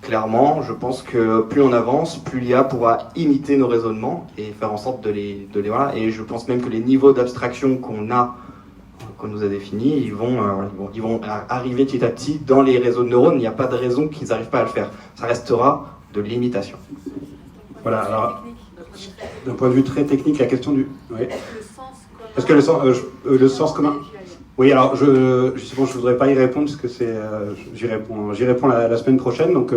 Clairement, je pense que plus on avance, plus l'IA pourra imiter nos raisonnements et faire en sorte de les voilà. Et je pense même que les niveaux d'abstraction qu'on nous a définis, ils vont arriver petit à petit dans les réseaux de neurones. Il n'y a pas de raison qu'ils n'arrivent pas à le faire. Ça restera de l'imitation. Voilà, alors, d'un point de vue très technique, la question du... Oui. Est-ce que le sens commun... Oui, alors, je ne voudrais pas y répondre, parce que j'y réponds la semaine prochaine, donc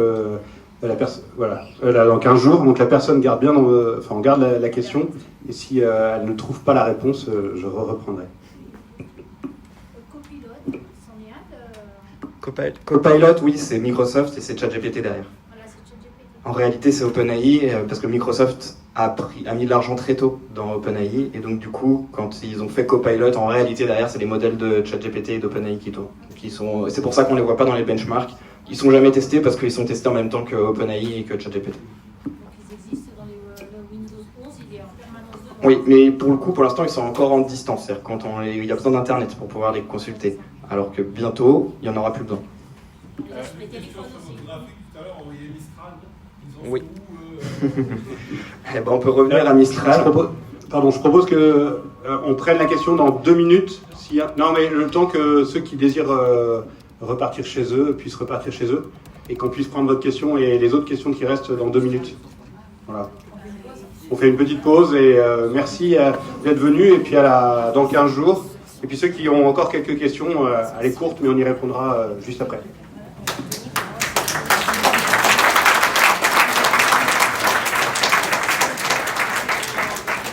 dans 15 jours, donc la personne garde bien, on garde la question, et si elle ne trouve pas la réponse, je reprendrai. Copilot, oui, c'est Microsoft et c'est ChatGPT derrière. En réalité, c'est OpenAI, parce que Microsoft a mis de l'argent très tôt dans OpenAI, et donc du coup, quand ils ont fait Copilot, en réalité, derrière, c'est les modèles de ChatGPT et d'OpenAI qui tournent. C'est pour ça qu'on ne les voit pas dans les benchmarks. Ils ne sont jamais testés parce qu'ils sont testés en même temps que OpenAI et que ChatGPT. Oui, mais pour le coup, pour l'instant, ils sont encore en distance. C'est-à-dire quand il y a besoin d'Internet pour pouvoir les consulter. Alors que bientôt, il n'y en aura plus besoin. Oui. Eh ben, on peut revenir à Mistral. Je propose que on prenne la question dans 2 minutes. Non, mais le temps que ceux qui désirent repartir chez eux puissent repartir chez eux et qu'on puisse prendre votre question et les autres questions qui restent dans 2 minutes. Voilà. On fait une petite pause et merci d'être venus et puis dans 15 jours. Et puis ceux qui ont encore quelques questions, elle est courte mais on y répondra juste après.